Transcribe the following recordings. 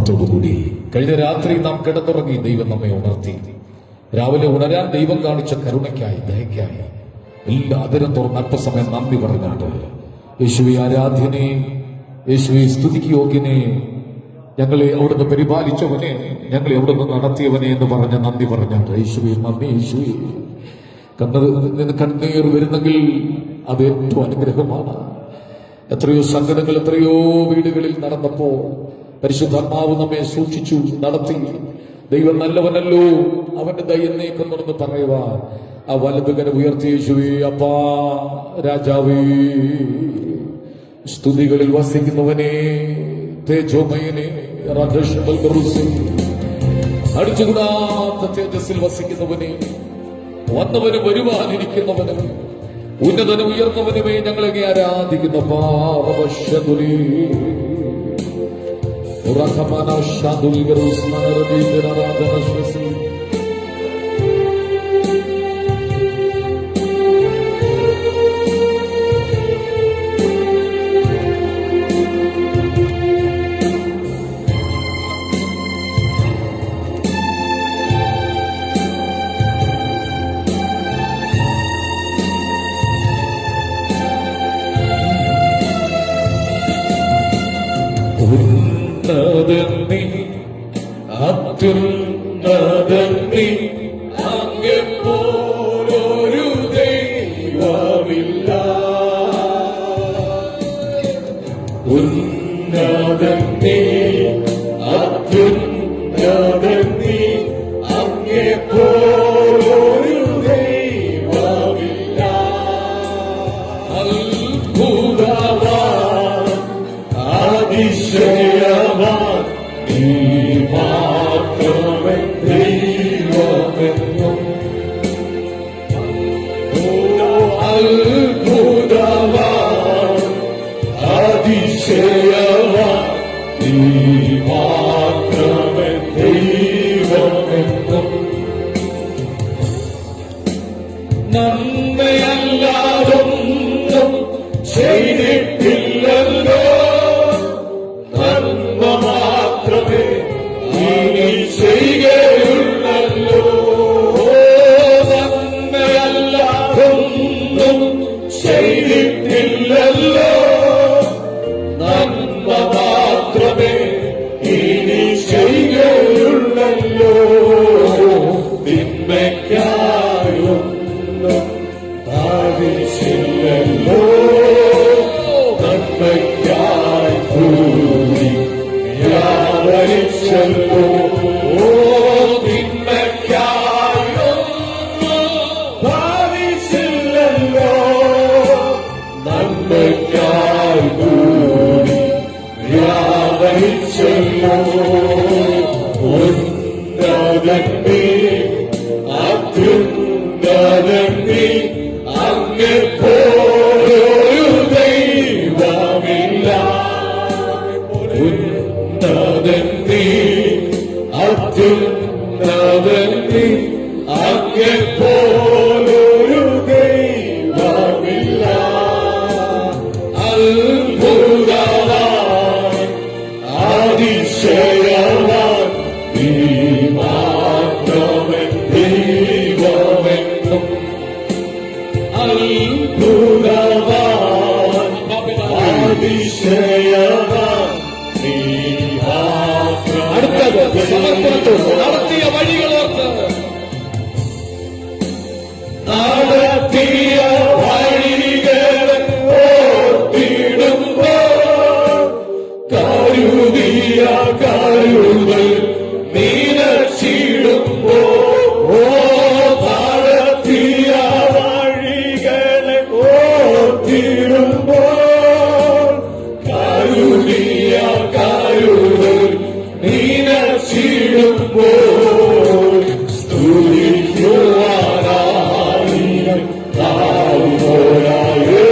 സമാധാനത്തോടുകൂടി കഴിഞ്ഞ രാത്രി നാം കിടന്നുറങ്ങി. ദൈവം നമ്മെ ഉണർത്തി. രാവിലെ ഉണരാൻ ദൈവം കാണിച്ച കരുണയ്ക്കായി, ദയക്കായി എല്ലാ അതിരം തുറന്ന് അല്പസമയം നന്ദി പറഞ്ഞാണ്. യേശുവെ ആരാധ്യനെ, യേശുവെ സ്തുതിക്ക് യോഗ്യനെ, ഞങ്ങളെ അവിടുന്ന് പരിപാലിച്ചവനെ, ഞങ്ങളെ അവിടുന്ന് നടത്തിയവനെ എന്ന് പറഞ്ഞ നന്ദി പറഞ്ഞാണ്. യേശുവെ നന്ദി. യേശുവെ കണ്ണീർ വരുന്നെങ്കിൽ അത് ഏറ്റവും അനുഗ്രഹമാണ്. എത്രയോ സങ്കടങ്ങൾ എത്രയോ വീടുകളിൽ നടന്നപ്പോ പരിശുദ്ധാത്മാവ് നമ്മെ സൂക്ഷിച്ചു നടത്തി. ദൈവം നല്ലവനല്ലോ, അവന്റെ ദയ എന്നേക്കുന്നുണ്ടെന്ന് പറയുവാൻ ആ വലതുകര ഉയർത്തി. യേശുവേ, അപ്പാ, രാജാവേ, സ്തുതികളിൽ വസിക്കുന്നവനെ, തേജോമയനെ, അടിച്ചുകൂടാത്ത തേജസ്സിൽ വസിക്കുന്നവനെ, വന്നവന് വരുവാനിരിക്കുന്നവന്, ഉന്നതനും ഉയർന്നവനുമേ ഞങ്ങളെ ആരാധിക്കുന്ന പാപശതുലി ഉന്നതന്നി അത്യുന്നതന്നി അങ്ങെപ്പോലൊരു ദൈവമില്ല. ഉന്നതന്നി അത്യുന്നതന്നി അങ്ങെപ്പോലൊരു ദൈവമില്ല. അത്ഭുതവാൻ അതിശയവാൻ നീ മാത്രമേ ദൈവമെന്നും. അത്ഭുതവാൻ അതിശയവാൻ നീ മാത്രമേ ദൈവമെന്നും. നന്മയല്ലാതൊന്നും ചെയ്തിട്ടില്ലല്ലോ, നന്മ മാത്രമേ നീ ചെയ്യുകയുള്ളല്ലോ. നന്മയല്ലാതൊന്നും ചെയ്തിട്ടില്ലല്ലോ, നന്മ മാത്രമേ നീ ചെയ്യുകയുള്ളല്ലോ. തിന്മയ്ക്കായൊന്നും ഭാവിച്ചില്ലല്ലോ, നന്മയ്ക്കായി കൂടി യാവരിച്ചല്ലോ. തിന്മയ്ക്കായൊന്നും ഭാവിച്ചില്ലല്ലോ, നന്മയ്ക്കായി കൂടി യാവരിച്ചല്ലോ. ഉന്നതന്നി അത്യുന്നതന്നി അങ്ങെപ്പോലൊരു ദൈവമില്ല. ഉന്നതന്നി അത്യുന്നതന്നി അങ്ങെപ്പോലൊരു ദൈവമില്ല. അത്ഭുതവാൻ അതിശയവാൻ നീ മാത്രമേ ദൈവമെന്നും. അത്ഭുതവാൻ അതിശയവാൻ നീ മാത്രമേ. അടുത്തത് സമർപ്പണത്തോട് നടത്തിയ വഴികളോർത്ത്, നടത്തിയ വഴികളെ ഓർത്തിടുമ്പോൾ കരുതിയ കരുതൽ നീനച്ചിടുമ്പോൾ, നടത്തിയ വഴികളെ ഓർത്തിടുമ്പോൾ കരുതിയ കരുതൽ നീനച്ചിടുമ്പോൾ സ്തുതിക്കുവാനായിരം താഴ്പോരായേ.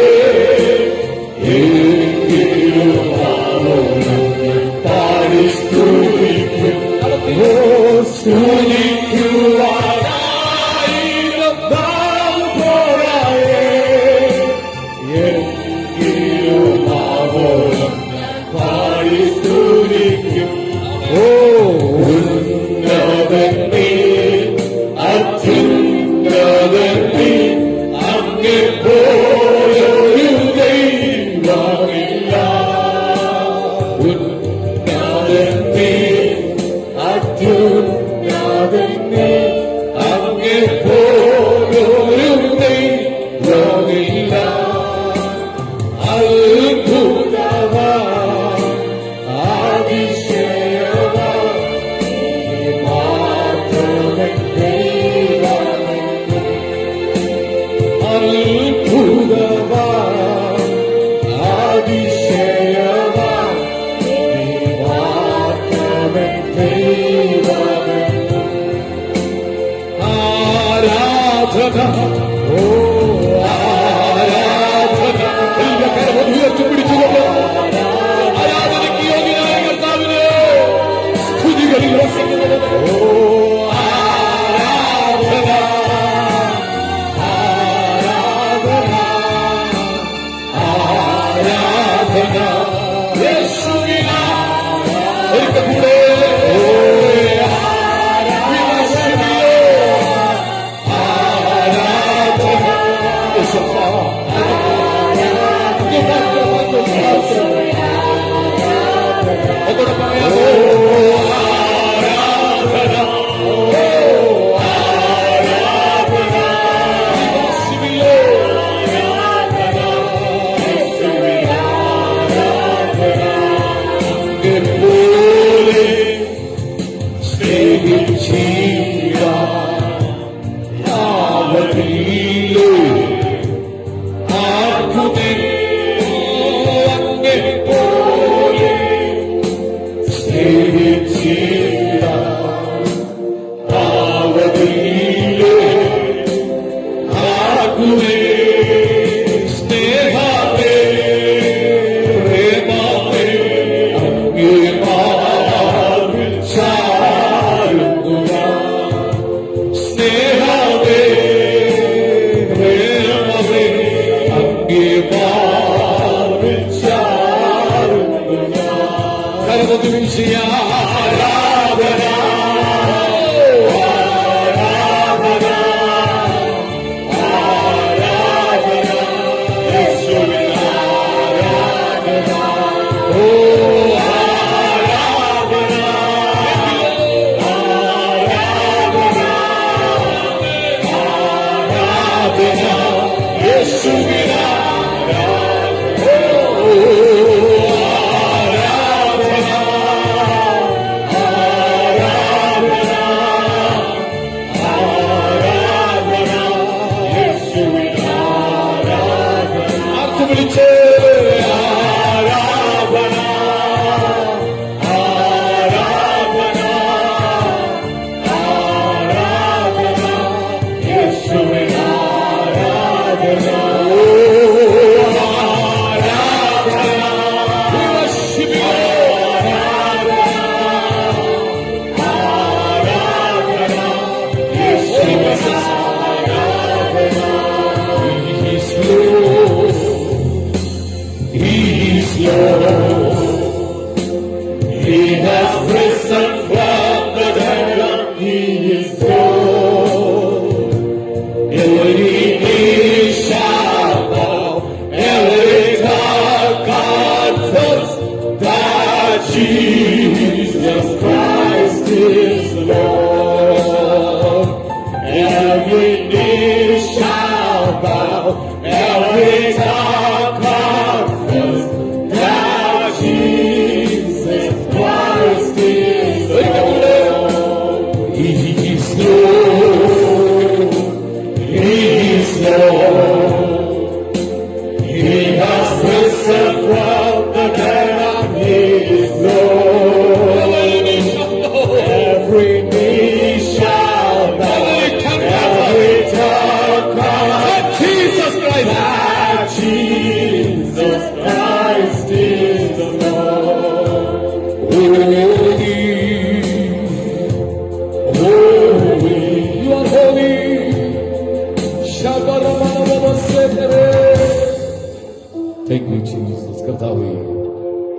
എങ്കിലും പാടി സ്തുതിക്കും, സ്തുതിക്കുവാനായിരം താഴ്പോരായേ. എങ്കിലും പാടി സ്തുതിക്കും. ഓ ആരാധന, ഓ ആരാധന. എല്ലാ കരവും ഉയർത്തിപ്പിടിച്ചുകൊണ്ട് ആരാധനയ്ക്ക് യോഗ്യനായ കർത്താവിനെ സ്തുതികളിൽ വസിക്കുന്നത്. ഓ ആരാധന, ആരാധന, ആരാധന യേശുവിനാ. ഒരിക്കൽ കൂടെ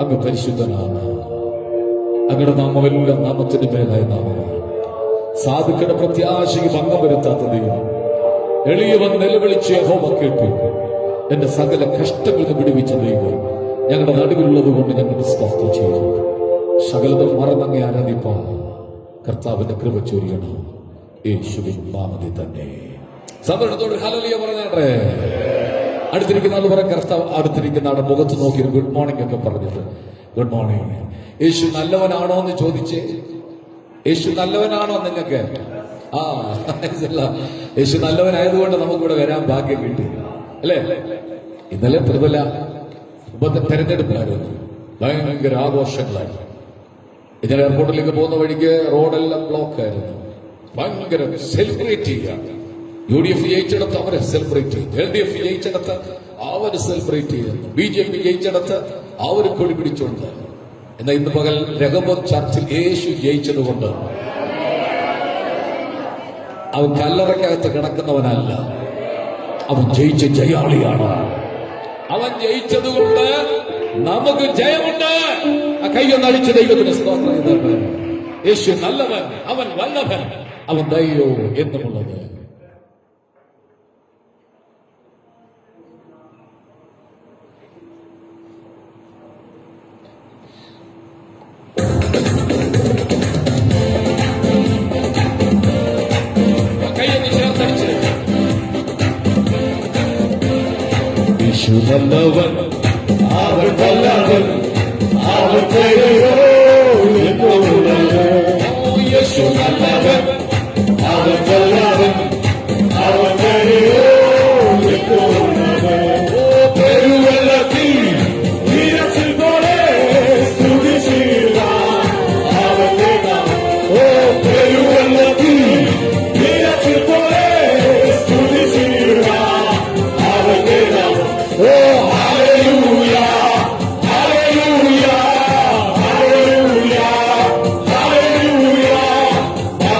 അങ്ങ് പരിശുദ്ധനാണ്. അങ്ങയുടെ നാമം എല്ലാ നാമത്തിന് മേലായ നാമമാണ്. സാധുക്കളുടെ പ്രത്യാശയ്ക്ക് ഭംഗം വരുത്താത്ത ദൈവം, എളിയവൻ നിലവിളിച്ച് യഹോവ കേട്ടു. എന്റെ സകല കഷ്ടങ്ങളിൽ നിന്ന് വിടുവിച്ച ദൈവം ഞങ്ങളുടെ നടുവിലുള്ളത് കൊണ്ട് ഞങ്ങളുടെ സ്തോത്രം ചെയ്തു. സകലതും മറന്നങ്ങെ ആരാധിപ്പാൻ കർത്താവിന്റെ കൃപ ചൊരിയണം. യേശുവിൻ നാമത്തിൽ തന്നെ സന്തോഷത്തോട് ഹല്ലേലൂയ പറഞ്ഞാട്ടെ. അടുത്തിരിക്കുന്ന ആൾ പറയാം, കർത്താവ് അടുത്തിരിക്കുന്ന ആളുടെ മുഖത്ത് നോക്കി ഗുഡ് മോർണിംഗ് ഒക്കെ പറഞ്ഞിട്ട് ഗുഡ് മോർണിംഗ്. യേശു നല്ലവനാണോ എന്ന് ചോദിച്ചേ. യേശു നല്ലവനാണോ നിങ്ങൾക്ക്? യേശു നല്ലവനായതുകൊണ്ട് നമുക്കിവിടെ വരാൻ ഭാഗ്യം കിട്ടി അല്ലേ? ഇന്നലെ പ്രബല തെരഞ്ഞെടുപ്പായിരുന്നു, ഭയങ്കര ആഘോഷങ്ങളായിരുന്നു. ഞാൻ എയർപോർട്ടിലേക്ക് പോകുന്ന വഴിക്ക് റോഡെല്ലാം ബ്ലോക്ക് ആയിരുന്നു. ഭയങ്കര സെലിബ്രേറ്റ് ചെയ്യുക. UDF ജയിച്ചെടുത്ത് അവരെ സെലിബ്രേറ്റ് ചെയ്തു, LDF ജയിച്ചെടുത്ത് അവര് സെലിബ്രേറ്റ് ചെയ്യുന്നു, BJP ജയിച്ചെടുത്ത് അവര് കൊടി പിടിച്ചുകൊണ്ട്. എന്നാൽ ഇന്ന് പകൽ രഹബോത്ത് ചർച്ചിൽ യേശു ജയിച്ചതുകൊണ്ട് അവൻ കല്ലറയ്ക്കകത്ത് കിടക്കുന്നവനല്ല, അവൻ ജയിച്ച ജയാളിയാണ്. അവൻ ജയിച്ചതുകൊണ്ട് നമുക്ക് ജയമുണ്ട്. ആ കൈയൊന്ന് അടിച്ച് ദൈവത്തിന് സ്തോത്രം ചെയ്തിട്ട്, യേശു നല്ലവൻ, അവൻ വല്ലഭൻ, അവൻ ദയോ എന്നുമുള്ളത്. യേശു നല്ലവൻ, അവൻ വല്ലഭൻ, അവൻ ദയോ എന്നുമുള്ളത്. യേശു നല്ലവൻ, അവൻ വല്ലഭൻ, അവൻ ദയോ എന്നുമുള്ളത്. പെരുവെള്ളത്തിൽ നീരച്ചിൽ പോലെ സ്തുതിച്ചില്ല അവന്റെ നാമം. പെരുവെള്ളത്തിൽ നീരച്ചിൽ പോലെ സ്തുതിച്ചില്ല അവന്റെ നാമം. Hallelujah, hallelujah, hallelujah, hallelujah, hallelujah.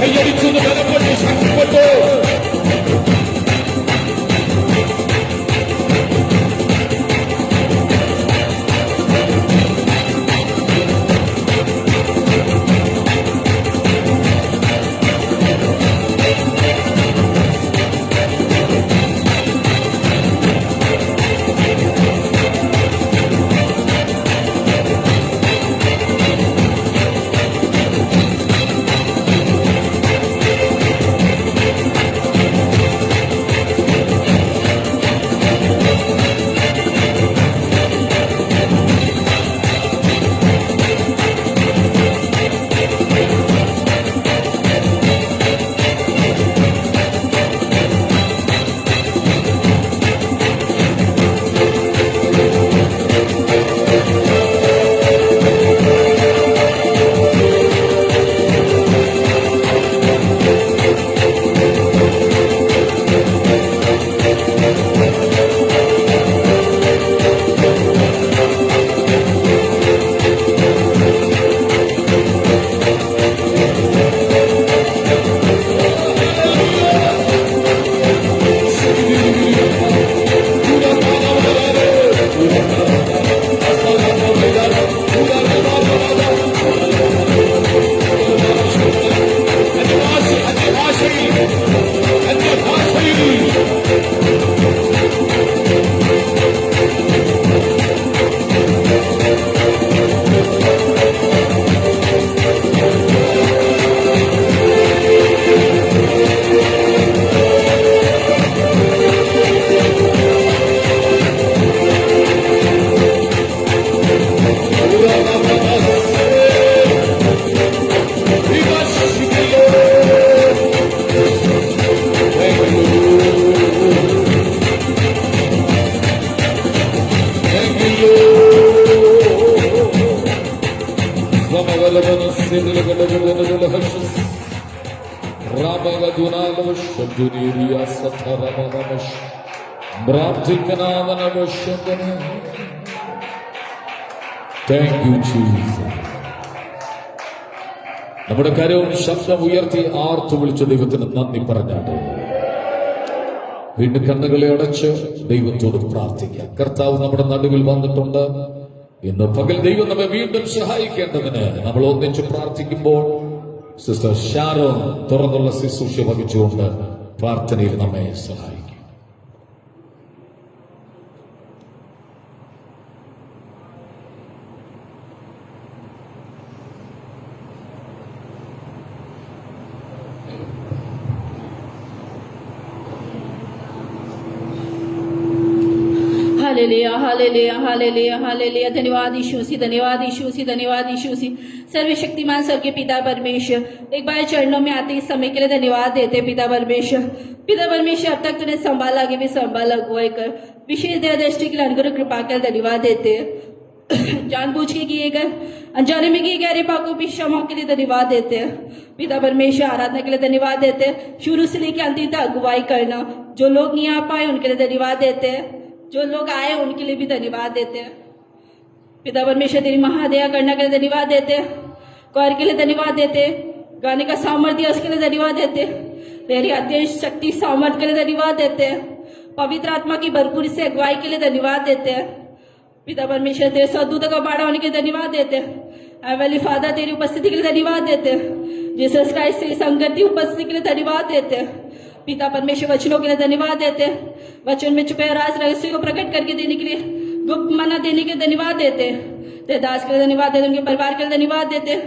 കയ്യടിച്ചൊന്ന് ബലപ്പെട്ട് ശക്തിപ്പെട്ടു. നമ്മുടെ കരവും ശബ്ദം ഉയർത്തി ആർത്തു വിളിച്ച ദൈവത്തിന് നന്ദി പറഞ്ഞാട്ടെ. വീണ്ടും കണ്ണുകളെ അടച്ച് ദൈവത്തോട് പ്രാർത്ഥിക്കാം. കർത്താവ് നമ്മുടെ നടുവിൽ വന്നിട്ടുണ്ട്. ഇന്ന് പകൽ ദൈവം നമ്മെ വീണ്ടും സഹായിക്കേണ്ടതിന് നമ്മൾ ഒന്നിച്ച് പ്രാർത്ഥിക്കുമ്പോൾ സിസ്റ്റർ ഷാരോൺ തുറന്നുള്ള ശുശ്രൂഷ വഹിച്ചുകൊണ്ട് പ്രാർത്ഥനയിൽ നമ്മെ സഹായിക്കും. Hallelujah hallelujah hallelujah hallelujah. धन्यवाद यीशु मसीह, धन्यवाद यीशु मसीह, धन्यवाद यीशु मसीह। सर्वशक्तिमान स्वर्ग के पिता परमेश्वर, एक बार चरणों में आते इस समय के लिए धन्यवाद देते पिता परमेश्वर। पिता परमेश्वर, अब तक तूने संभाला, आगे भी संभाला, अगुवाई कर, विशेष दया दृष्टि के लिए अनुग्रह कृपा कर धन्यवाद देते हैं। जानबूझ के किए गए, अनजाने में किए गए पापों की क्षमा के लिए धन्यवाद देते हैं पिता परमेश्वर। आराधना के लिए धन्यवाद देते हैं, शुरू से लेकर अंतिम तक अगुवाई करना। जो लोग नहीं आ पाए उनके लिए धन्यवाद देते हैं, जो लोग आए उनके लिए भी धन्यवाद देते हैं पिता परमेश्वर। तेरी महादया करना के लिए धन्यवाद देते हैं, कर के लिए धन्यवाद देते, गाने का सामर्थ्य उसके लिए धन्यवाद देते, तेरी अध्यक्ष शक्ति सामर्थ्य के लिए धन्यवाद देते हैं, पवित्र आत्मा की भरपूरी से अगुवाई के लिए धन्यवाद देते हैं पिता परमेश्वर। तेरे सदूतों का बाड़ा होने के लिए धन्यवाद देते हैं। हेवनली फादर, तेरी उपस्थिति के लिए धन्यवाद देते हैं। जीसस क्राइस्ट से संगति उपस्थिति के लिए धन्यवाद देते हैं पिता परमेश्वर। वचनों के लिए धन्यवाद देते हैं, वचन में छुपे राज रहस्य को प्रकट करके देने के लिए, गुप्त मना देने के धन्यवाद देते हैं। तेरे दास के लिए धन्यवाद देते, उनके परिवार के लिए धन्यवाद देते हैं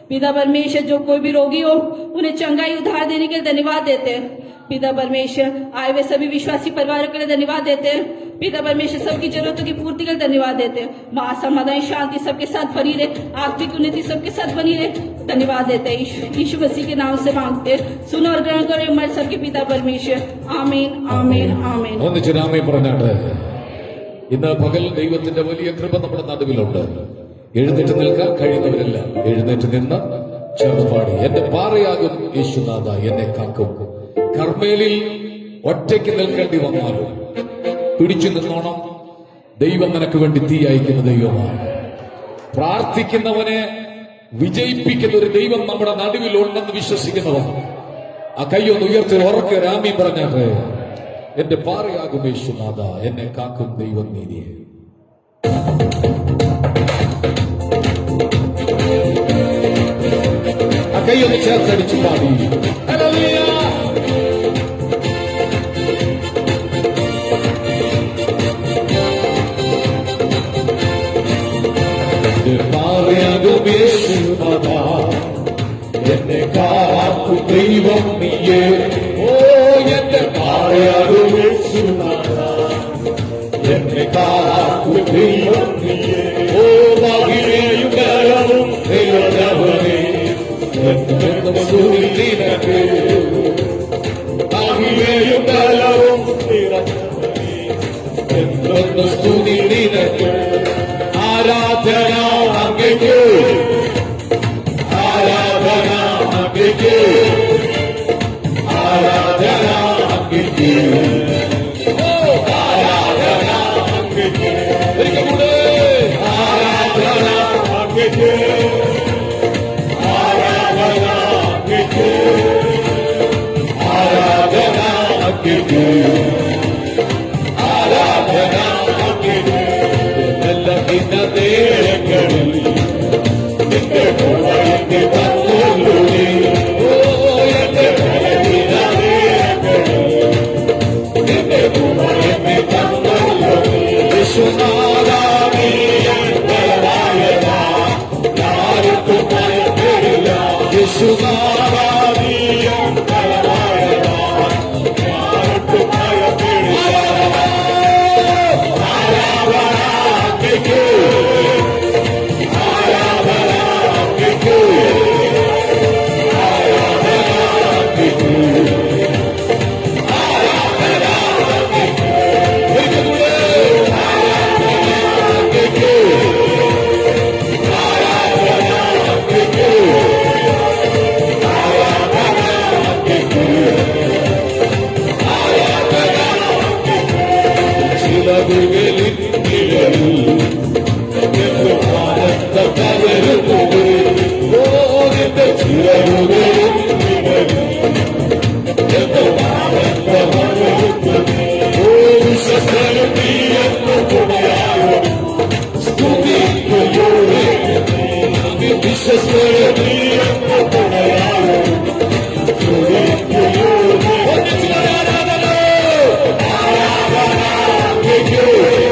पिता परमेश्वर। जो कोई भी रोगी हो उन्हें चंगाई उद्धार देने के लिए धन्यवाद देते हैं पिता परमेश्वर। आए हुए सभी विश्वासी परिवारों के लिए धन्यवाद देते हैं पिता परमेश्वर। सबकी जरूरतों की पूर्ति के लिए धन्यवाद देते हैं। मां समाधान शांति सबके साथ बनी रहे, आत्मिक उन्नति सबके साथ बनी रहे, धन्यवाद देते हैं। यीशु मसीह के नाम से मांगते हैं, सुनो और ग्रहण करो हमारे सबके पिता परमेश्वर। आमीन आमीन आमीन। ഒന്നിച്ചിനാമേ പറഞ്ഞാട്ട് ഇന്ന് പകൽ ദൈവത്തിന്റെ വലിയ കൃപ നമ്മുടെ നടുവിലുണ്ട്. എഴുന്നേറ്റ് നിൽക്കാൻ കഴിയുന്നവരെല്ലാം എഴുന്നേറ്റ് നിന്ന് ചേർന്ന് പാടി, എന്റെ പാറയാകും യേശുനാഥ എന്നെ കാക്കും. കർമ്മേലിൽ ഒറ്റയ്ക്ക് നിൽക്കേണ്ടി വന്നാലും പിടിച്ചു നിന്നോണം. ദൈവം നിനക്ക് വേണ്ടി തീ അയക്കുന്ന ദൈവമാണ്. പ്രാർത്ഥിക്കുന്നവനെ വിജയിപ്പിക്കുന്ന ഒരു ദൈവം നമ്മുടെ നടുവിലുണ്ടെന്ന് വിശ്വസിക്കുന്നവർ ആ കൈയൊന്ന് ഉയർത്തി ഉറക്കെ രാമി പറഞ്ഞാട്ട്, എന്റെ പാറയാകും യേശുനാഥ എന്നെ കാക്കും ദൈവം നീതിയെ. ആ കൈയൊന്ന് ചേർത്തടിച്ചു പാടി. ഹല്ലേലൂയ. പാറയാകും യേശുനാഥ എന്നെ കാക്കും ദൈവം നീയേ. ഓ എന്റെ പാറയാകും യേശുനാഥ എന്നെ കാക്കും ദൈവം നീയേ. ഓ മഹിമയും ബലവും നിറഞ്ഞവനേ, എന്നെന്നും സ്തുതി നിനക്ക്. മഹിമയും ബലവും നിറഞ്ഞവനേ, എന്നെന്നും സ്തുതി നിനക്ക്. ആരാധന അങ്ങേക്ക്, ആരാധന അങ്ങേക്ക്, ആരാധന അങ്ങേക്ക്. ഓ ആരാധന അങ്ങേക്ക്. ഒരിക്കൽ കൂടെ ആരാധന അങ്ങേക്ക്, ആരാധന അങ്ങേക്ക്, ആരാധന അങ്ങേക്ക്, ആരാധന അങ്ങേക്ക്. നേരങ്ങളിൽ നിന്റെ കൂടെ തന്നുള്ളി. ഓ എന്റെ ബലഹീന നേരങ്ങളിൽ നിന്റെ കൂടെ തന്നുള്ളി. യേശുനാഥ നീ ബലവായതാ, ആർക്കും ഭയപ്പെടില്ല. യേശുനാഥ നീ ബലവായതാ, ആർക്കും ഭയപ്പെടില്ല. Thank you.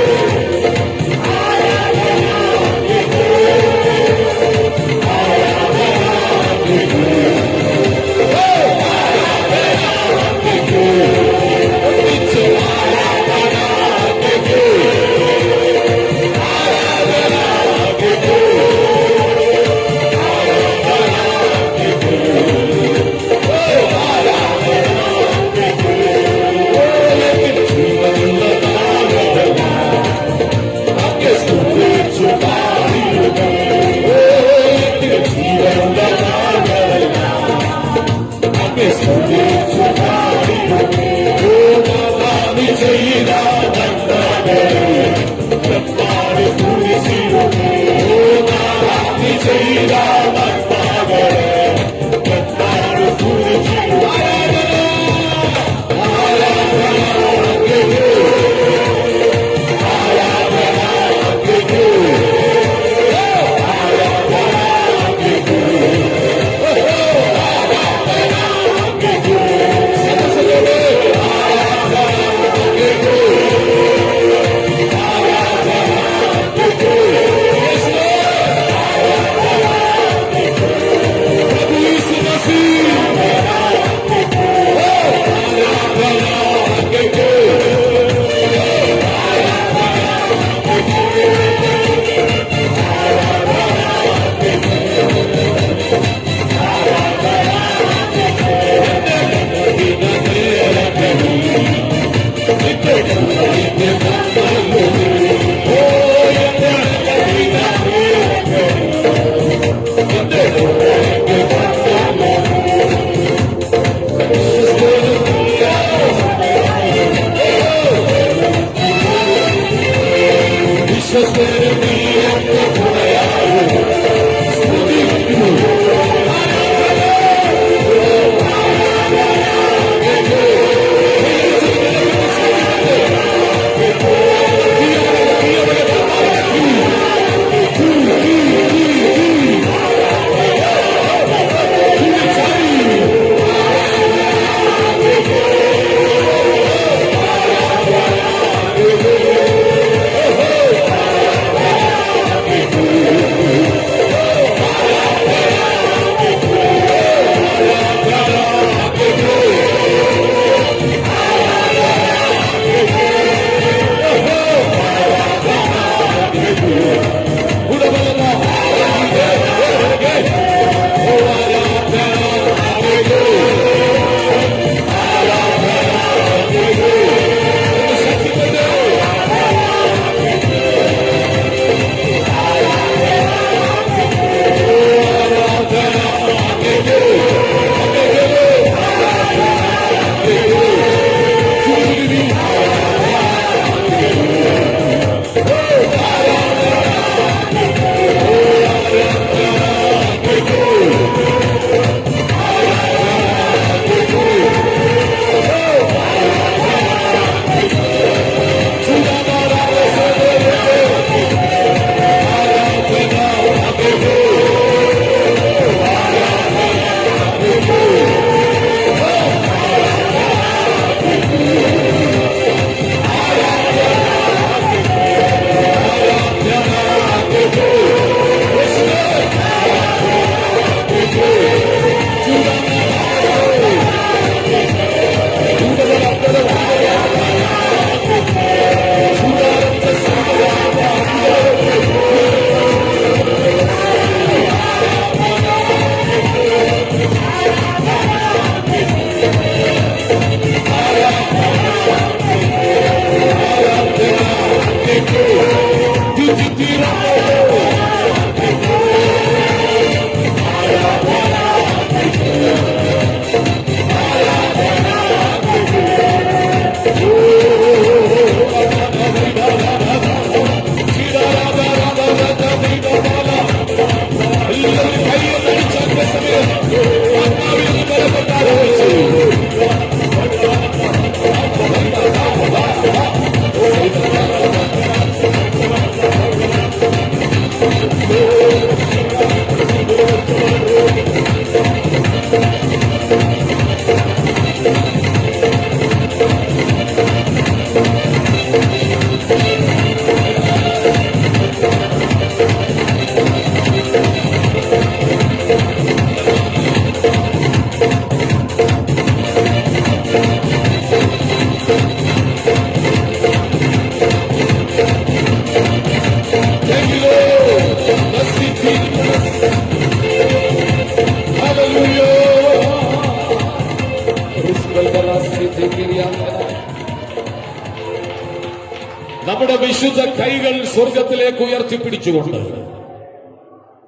നമ്മുടെ വിശുദ്ധ കൈകൾ സ്വർഗത്തിലേക്ക് ഉയർത്തിപ്പിടിച്ചുകൊണ്ട്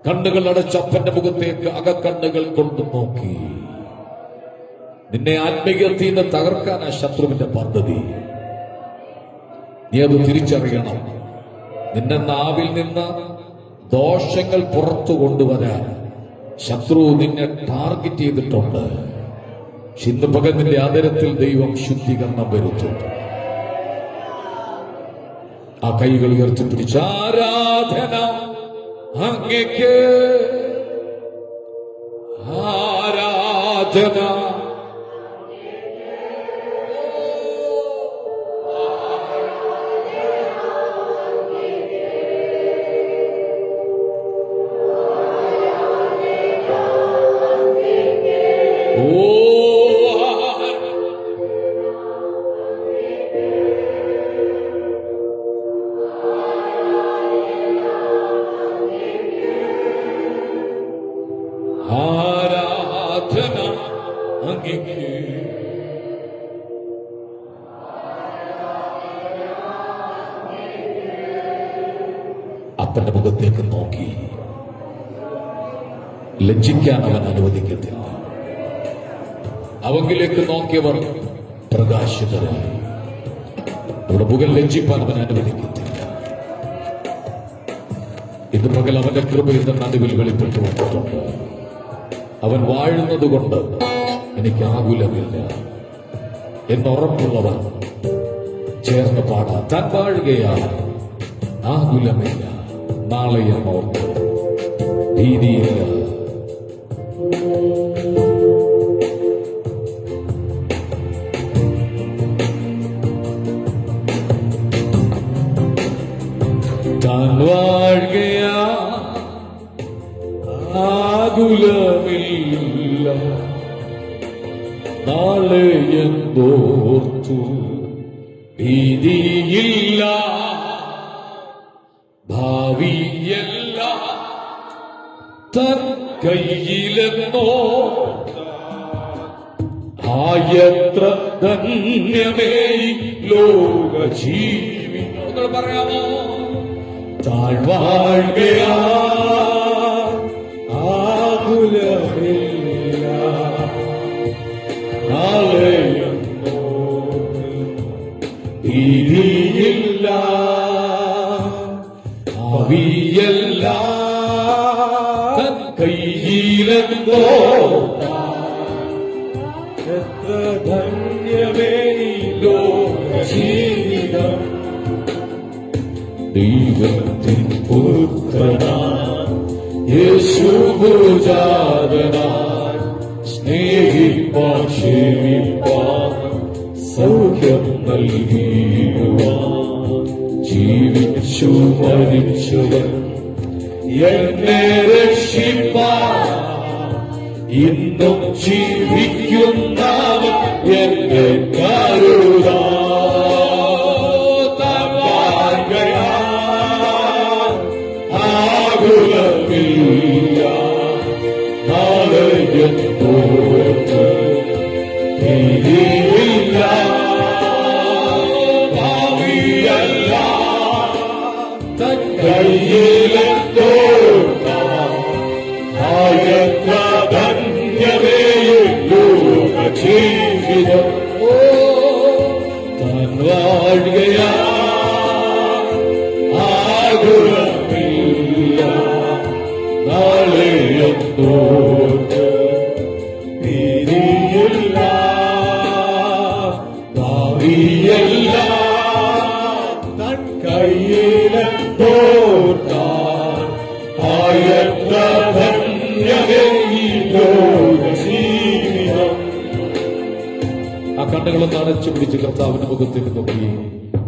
കണ്ണുകൾ അടച്ചപ്പന്റെ മുഖത്തേക്ക് അകക്കണ്ണുകൾ കൊണ്ട് നോക്കി. നിന്നെ ആത്മീയത്തിൽ നിന്ന് തകർക്കാൻ ആ ശത്രുവിന്റെ പദ്ധതി. നീ അത് തിരിച്ചറിയണം. നിന്റെ നാവിൽ നിന്ന് ദോഷങ്ങൾ പുറത്തു കൊണ്ടുവരാൻ ശത്രു നിന്നെ ടാർഗറ്റ് ചെയ്തിട്ടുണ്ട്. ഇന്ന് പകൽ നിന്റെ ആദരത്തിൽ ദൈവം ശുദ്ധീകരണം വരുത്തും. ആ കൈകൾ ഉയർത്തിപ്പിടിച്ച് ആരാധന അങ്ങേക്ക്, ആരാധന ആരാധന അങ്ങേക്ക്. അപ്പന്റെ മുഖത്തേക്ക് നോക്കി ലജ്ജിക്കാൻ അവൻ അനുവദിക്കത്തില്ല. അവങ്കിലേക്ക് നോക്കിയവർ പ്രകാശിതരായി. അവിടെ മുഖം ലജ്ജിപ്പാൻ അവൻ അനുവദിക്കത്തില്ല. ഇന്ന് പകൽ അവന്റെ കൃപയുടെ നടുവിൽ വെളിപ്പെട്ടു വന്നിട്ടുണ്ട്. അവൻ വാഴുന്നത് കൊണ്ട് എനിക്ക് ആകുലമില്ല എന്നുറപ്പുള്ളവർ ചേർന്ന് പാടാം. താൻ വാഴുകയാണ്, ആകുലമില്ല, നാളെ എന്നോർത്ത് ഭീതിയില്ല. താൻ വാഴുകയാ, ആകുലമില്ല, നാളെ എന്നോർത്തു ഭീതിയില്ല, ഭാവിയല്ല തൻ കയ്യിലെന്നോ ആയത്ര ധന്യമേ ലോക ജീവി. പറയാമോ? താഴ്വാഴ്കയാ, ആകുലമില്ല, നാളെയെന്നോ ഭീതിയില്ല, ഭാവിയല്ല തൻ കയ്യിലെന്നോ എത്ര ധന്യമേ ലോക ജീവിതം. ദൈവത്തിൻ പുത്രനാം യേശുജാതനായി സ്നേഹിപ്പാൻ ക്ഷമിപ്പാൻ സൗഖ്യം നൽകിയിടുവാൻ ജീവിച്ചു മരിച്ചവൻ എന്നെ രക്ഷിപ്പാൻ ഇന്നും ജീവിക്കുന്നവൻ എന്നെ കരുതാ. ആകുലമില്ല, നാളെയെന്നോർത്ത് ഭീതിയില്ല, ഭാവിയല്ല തൻ കയ്യിലെന്തോ ആയത്ര ധന്യമേ ലോക ജീവിതം. താൻ വാഴുകയാ, ആകുലമില്ല, നാളെയെന്നോർത്ത് ഭീതിയില്ല, ഭാവിയല്ല തൻ കയ്യിലെന്തോർത്താൻ ആയത്ര ധന്യമേ ലോക ജീവിതം. ആ കണ്ണുകളൊന്ന് അടച്ചു പിടിച്ച് കർത്താവിന്റെ മുഖത്തിൽ നോക്കി.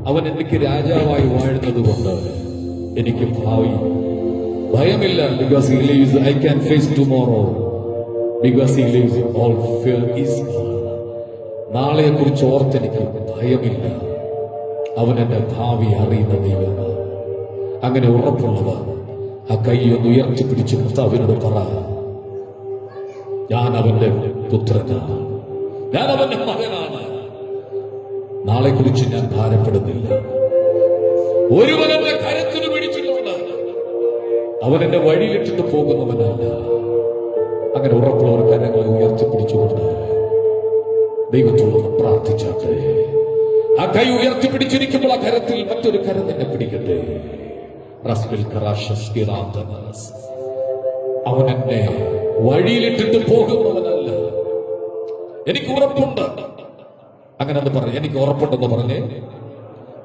അവൻ എനിക്ക് രാജാവായി വാഴുന്നത് കൊണ്ട് എനിക്ക് ഭാവി ഭയമില്ല. Because he lives, I can face tomorrow. Because he lives, all fear is gone. നാളെയെ കുറിച്ച് ഓർത്തെനിക്ക് ഭയമില്ല. അവൻ എന്റെ ഭാവി അറിയുന്ന ദൈവമാണ്. അങ്ങനെ ഉറപ്പുള്ളവർ ആ കൈയൊന്ന് ഉയർത്തിപ്പിടിച്ച് കർത്താവിനോട് പറ, ഞാൻ അവന്റെ പുത്രനാണ്, ഞാൻ അവന്റെ മകനാണ്. നാളെ കുറിച്ച് ഞാൻ ഭാരപ്പെടുന്നില്ല. ഒരുവൻ എന്റെ കരത്തിന് പിടിച്ചിട്ടുണ്ട്, അവൻ എന്റെ വഴിയിലിട്ടിട്ട് പോകുന്നവനല്ല. അങ്ങനെ ഉറപ്പുള്ളവർ കരങ്ങളെ ഉയർത്തിപ്പിടിച്ചുകൊണ്ട് ദൈവത്തോട് പ്രാർത്ഥിച്ചാട്ടെ. ആ കൈ ഉയർത്തിപ്പിടിച്ചിരിക്കുമ്പോൾ ആ കരത്തിൽ മറ്റൊരു കരം നിന്നെ പിടിക്കട്ടെ. അവൻ എന്നെ വഴിയിലിട്ടിട്ട് പോകുന്നവനല്ല, എനിക്ക് ഉറപ്പുണ്ട്. അങ്ങനെ അത് പറഞ്ഞു, എനിക്ക് ഉറപ്പുണ്ടെന്ന് പറഞ്ഞേ.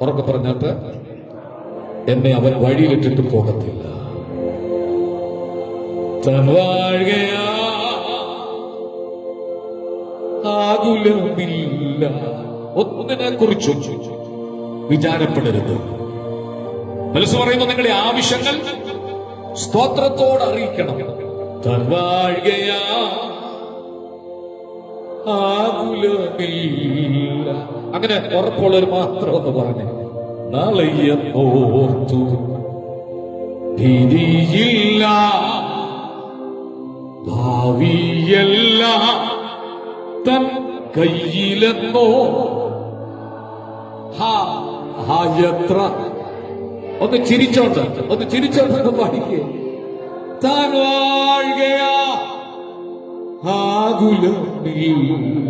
ഉറക്കെ പറഞ്ഞാട്ട് എന്നെ അവൻ വഴിയിലിട്ടിട്ട് പോകത്തില്ല. ആകുലമില്ല, ഒന്നിനെ കുറിച്ചും വിചാരപ്പെടരുത്. മനസ്സ് പറയുന്നു, നിങ്ങളുടെ ആവശ്യങ്ങൾ സ്തോത്രത്തോട് അറിയിക്കണം. തൻവാഴ്കയാ, ആകുലമില്ല. അങ്ങനെ ഉറപ്പുള്ളവർ മാത്രം ഒന്ന് പറഞ്ഞേ, നാളെയെന്നോർത്തു ഭീതിയില്ല, ഭാവിയല്ല തൻ കയ്യിലെന്നോ എത്ര. ഒന്ന് ചിരിച്ചോട്ട്, ഒന്ന് ചിരിച്ചോട്ടൊക്കെ പാടിക്കേ. താൻ വാഴുകയാ, ആകുലമില്ല,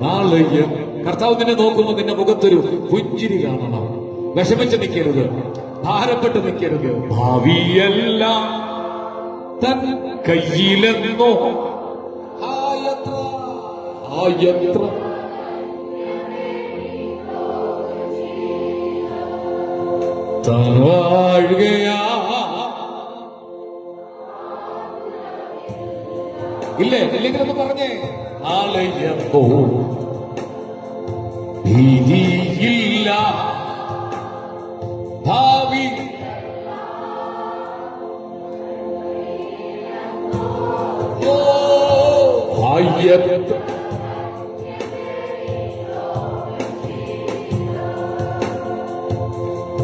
നാളെ കർത്താവ് നിന്നെ നോക്കുമ്പോൾ നിന്റെ മുഖത്തൊരു പുഞ്ചിരി കാണണം. വിഷമിച്ച് നിൽക്കരുത്. ഭാരപ്പെട്ട് നിൽക്കരുത്. ഭാവിയെല്ലാം തൻ കയ്യിലെന്നോ ആയത്ര താൻ വാഴുകയാ. ഇല്ലേ? ഇല്ലെങ്കിലൊന്ന് പറഞ്ഞേ. നാളെയെന്നോ ഭീതിയില്ല, ഭാവി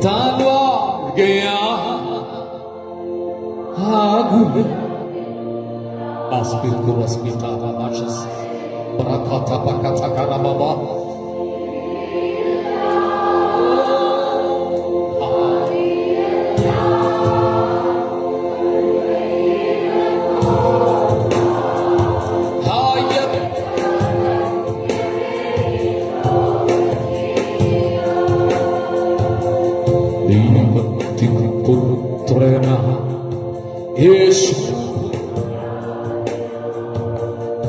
താൻ വാഴുകയാ. ദൈവത്തിൻ പുത്രന യേശു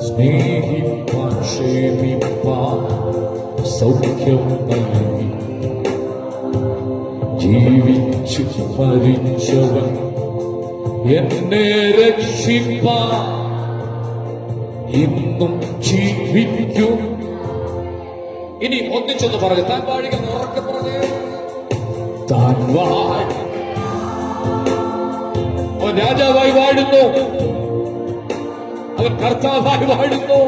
സ്നേഹിപ്പാൻ ക്ഷേമിപ്പാൻ സൗഖ്യം നൽകി ജീവിച്ചു മരിച്ചവൻ എന്നെ രക്ഷിപ്പാൻ ഇന്നും ജീവിക്കും. ഇനി ഒന്നിച്ചൊന്ന് പറഞ്ഞു. താൻ വാഴുക ഉറക്കെ പറഞ്ഞേ. താൻ വാഴും. അവൻ രാജാവായി വാഴുന്നു, അവൻ കർത്താവായി വാഴുന്നു.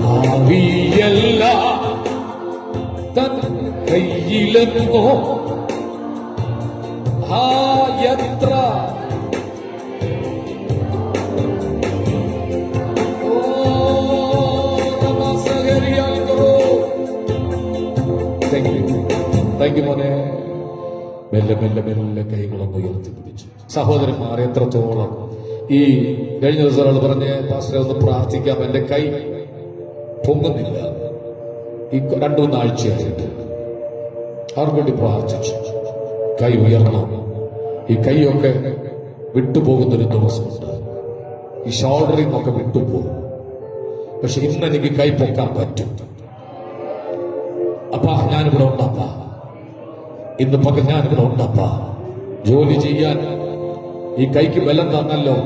ഭാവിയല്ല തൻ കയ്യിലെന്നോ എത്ര താങ്ക് യു മോനെ. മെല്ലെ മെല്ലെ മെല്ലെ കൈകളൊന്ന് ഉയർത്തിപ്പിടിച്ചു. സഹോദരന്മാർ, എത്രത്തോളം ഈ കഴിഞ്ഞ ദിവസം ഒരാൾ പറഞ്ഞ് പാസ്റ്ററെ ഒന്ന് പ്രാർത്ഥിക്കാം, എന്റെ കൈ പൊങ്ങുന്നില്ല. ഈ 2-3 ആഴ്ചയായിട്ട് അവർക്ക് വേണ്ടി പ്രാർത്ഥിച്ചു. കൈ ഉയർന്നു. ഈ കൈയൊക്കെ വിട്ടുപോകുന്നൊരു ദിവസമുണ്ട്. ഈ ഷോൾഡറിൽ നിന്നൊക്കെ വിട്ടുപോകും. പക്ഷെ ഇന്ന് എനിക്ക് കൈ പൊക്കാൻ പറ്റും. അപ്പാ ഞാനിവിടെ ഉണ്ടപ്പാ, ഇന്ന് പകൽ ഞാനിവിടെ ഉണ്ടപ്പാ. ജോലി ചെയ്യാൻ ഈ കൈക്ക് ബലം തന്നല്ലോ.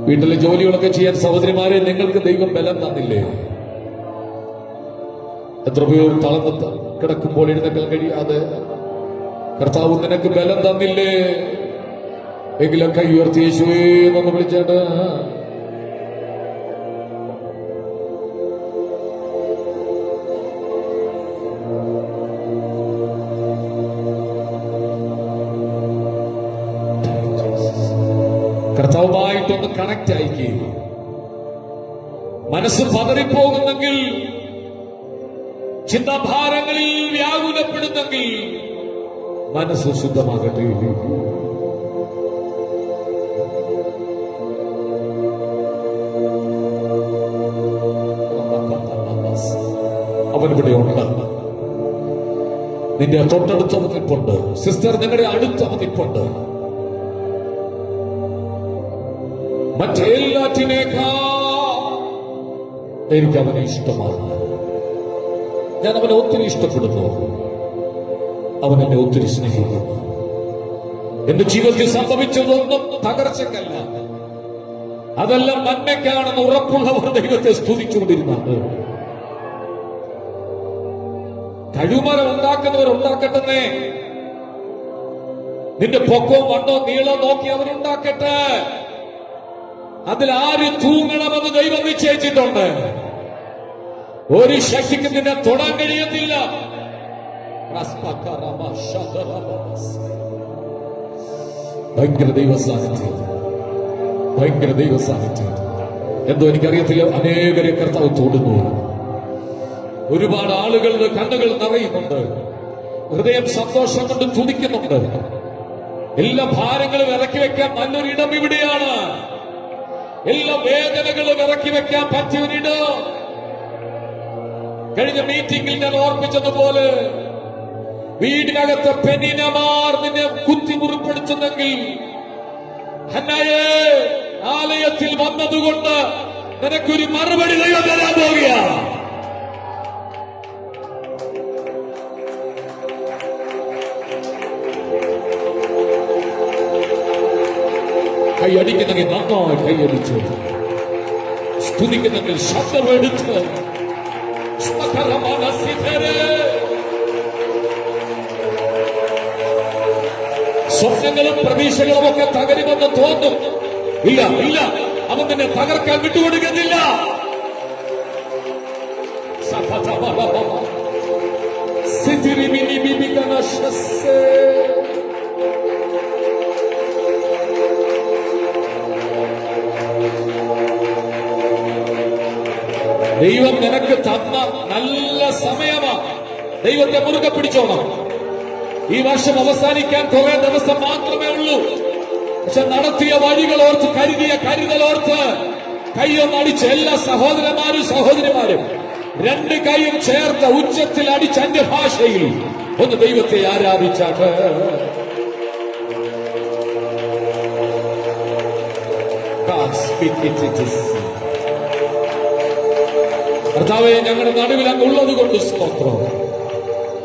വീട്ടിലെ ജോലികളൊക്കെ ചെയ്യാൻ സഹോദരിമാരെ നിങ്ങൾക്ക് ദൈവം ബലം തന്നില്ലേ? എത്ര പേർ തളർന്ന് കിടക്കുമ്പോൾ എഴുന്നേൽക്കാൻ കഴിയാതെ കർത്താവ് നിനക്ക് ബലം തന്നില്ലേ? എങ്കിലും കൈ ഉയർത്തി യേശുവേ എന്നൊന്ന് വിളിച്ചേട്ട്. കർത്താവുമായിട്ടൊന്ന് കണക്ട് ആയിക്കുക. മനസ്സ് പതറിപ്പോകുന്നെങ്കിൽ, ചിന്താഭാരങ്ങളിൽ വ്യാകുലപ്പെടുന്നെങ്കിൽ മനസ്സ് ശുദ്ധമാകട്ടെ. അവനിവിടെ ഉണ്ട്. നിന്റെ തൊട്ടടുത്ത നിൽപ്പുണ്ട്. സിസ്റ്റർ, നിങ്ങളുടെ അടുത്ത നിൽപ്പുണ്ട്. മറ്റെല്ലാറ്റിനേക്കാൾ എനിക്ക് അവനെ ഇഷ്ടമാണ്. ഞാൻ അവനെ ഒത്തിരി ഇഷ്ടപ്പെടുന്നു. അവൻ എന്നെ ഒത്തിരി സ്നേഹിക്കുന്നു. എന്റെ ജീവിതത്തിൽ സംഭവിച്ചതൊന്നും തകർച്ചക്കല്ല, അതെല്ലാം നന്മയ്ക്കാണെന്ന് ഉറപ്പുള്ളവർ ദൈവത്തെ സ്തുതിച്ചുകൊണ്ടിരുന്നത്. കഴിവുമരം ഉണ്ടാക്കുന്നവർ ഉണ്ടാക്കട്ടെ. നിന്റെ പൊക്കവും വണ്ണോ നീളം നോക്കി അവരുണ്ടാക്കട്ടെ. അതിൽ ആര് തൂങ്ങണമെന്ന് ദൈവം നിശ്ചയിച്ചിട്ടുണ്ട്. ഒരു ശക്തിക്ക് നിന്നെ തൊടാൻ കഴിയത്തില്ല. ഭയങ്കര ദൈവസാന്നിധ്യം, ഭയങ്കര ദൈവസാന്നിധ്യം. എന്തോ എനിക്കറിയത്തില്ല, അനേകരെ കർത്താവ് തൊടുന്നു. ഒരുപാട് ആളുകളുടെ കണ്ണുകൾ നിറയുന്നുണ്ട്. ഹൃദയം സന്തോഷം കൊണ്ട് തുടിക്കുന്നുണ്ട്. എല്ലാ ഭാരങ്ങളും ഇറക്കി വെക്കാൻ നല്ലൊരു ഇടം ഇവിടെയാണ്. എല്ലാ വേദനകളും ഇറക്കി വെക്കാൻ പറ്റിയവരിട്. കഴിഞ്ഞ മീറ്റിംഗിൽ ഞാൻ ഓർപ്പിച്ചതുപോലെ വീടിനകത്ത് പെണ്ണിനമാർ നിന്നെ കുത്തിമുറിപ്പെടുത്തുന്നെങ്കിൽ ഹന്നയെ ആലയത്തിൽ വന്നതുകൊണ്ട് നിനക്കൊരു മറുപടി ദൈവം തരാൻ പോകുക. കൈയടിക്കുന്നെങ്കിൽ നന്നായി കൈയടിച്ചു, സ്തുതിക്കുന്നെങ്കിൽ ശബ്ദമെടുത്ത് സ്വപ്നങ്ങളും പ്രതീക്ഷകളും ഒക്കെ തകരുമെന്ന് തോന്നും. ഇല്ല ഇല്ല, അവൻ നിന്നെ തകർക്കാൻ വിട്ടുകൊടുക്കുന്നില്ല. ദൈവം നിനക്ക് തന്ന നല്ല സമയമാ. ദൈവത്തെ മുറുകെ പിടിച്ചോണം. ഈ വർഷം അവസാനിക്കാൻ കുറെ ദിവസം മാത്രമേ ഉള്ളൂ. പക്ഷെ നടത്തിയ വഴികൾ ഓർത്ത്, കരുതിയ കരുതലോർത്ത് കൈയൊന്നടിച്ച് എല്ലാ സഹോദരന്മാരും സഹോദരിമാരും രണ്ട് കൈയും ചേർത്ത് ഉച്ചത്തിൽ അടിച്ച് അന്യഭാഷയിൽ ഒന്ന് ദൈവത്തെ ആരാധിച്ചാട്ട് കർത്താവേ, ഞങ്ങളുടെ നടുവിൽ അങ്ങ് ഉള്ളത് കൊണ്ട് സ്തോത്രം.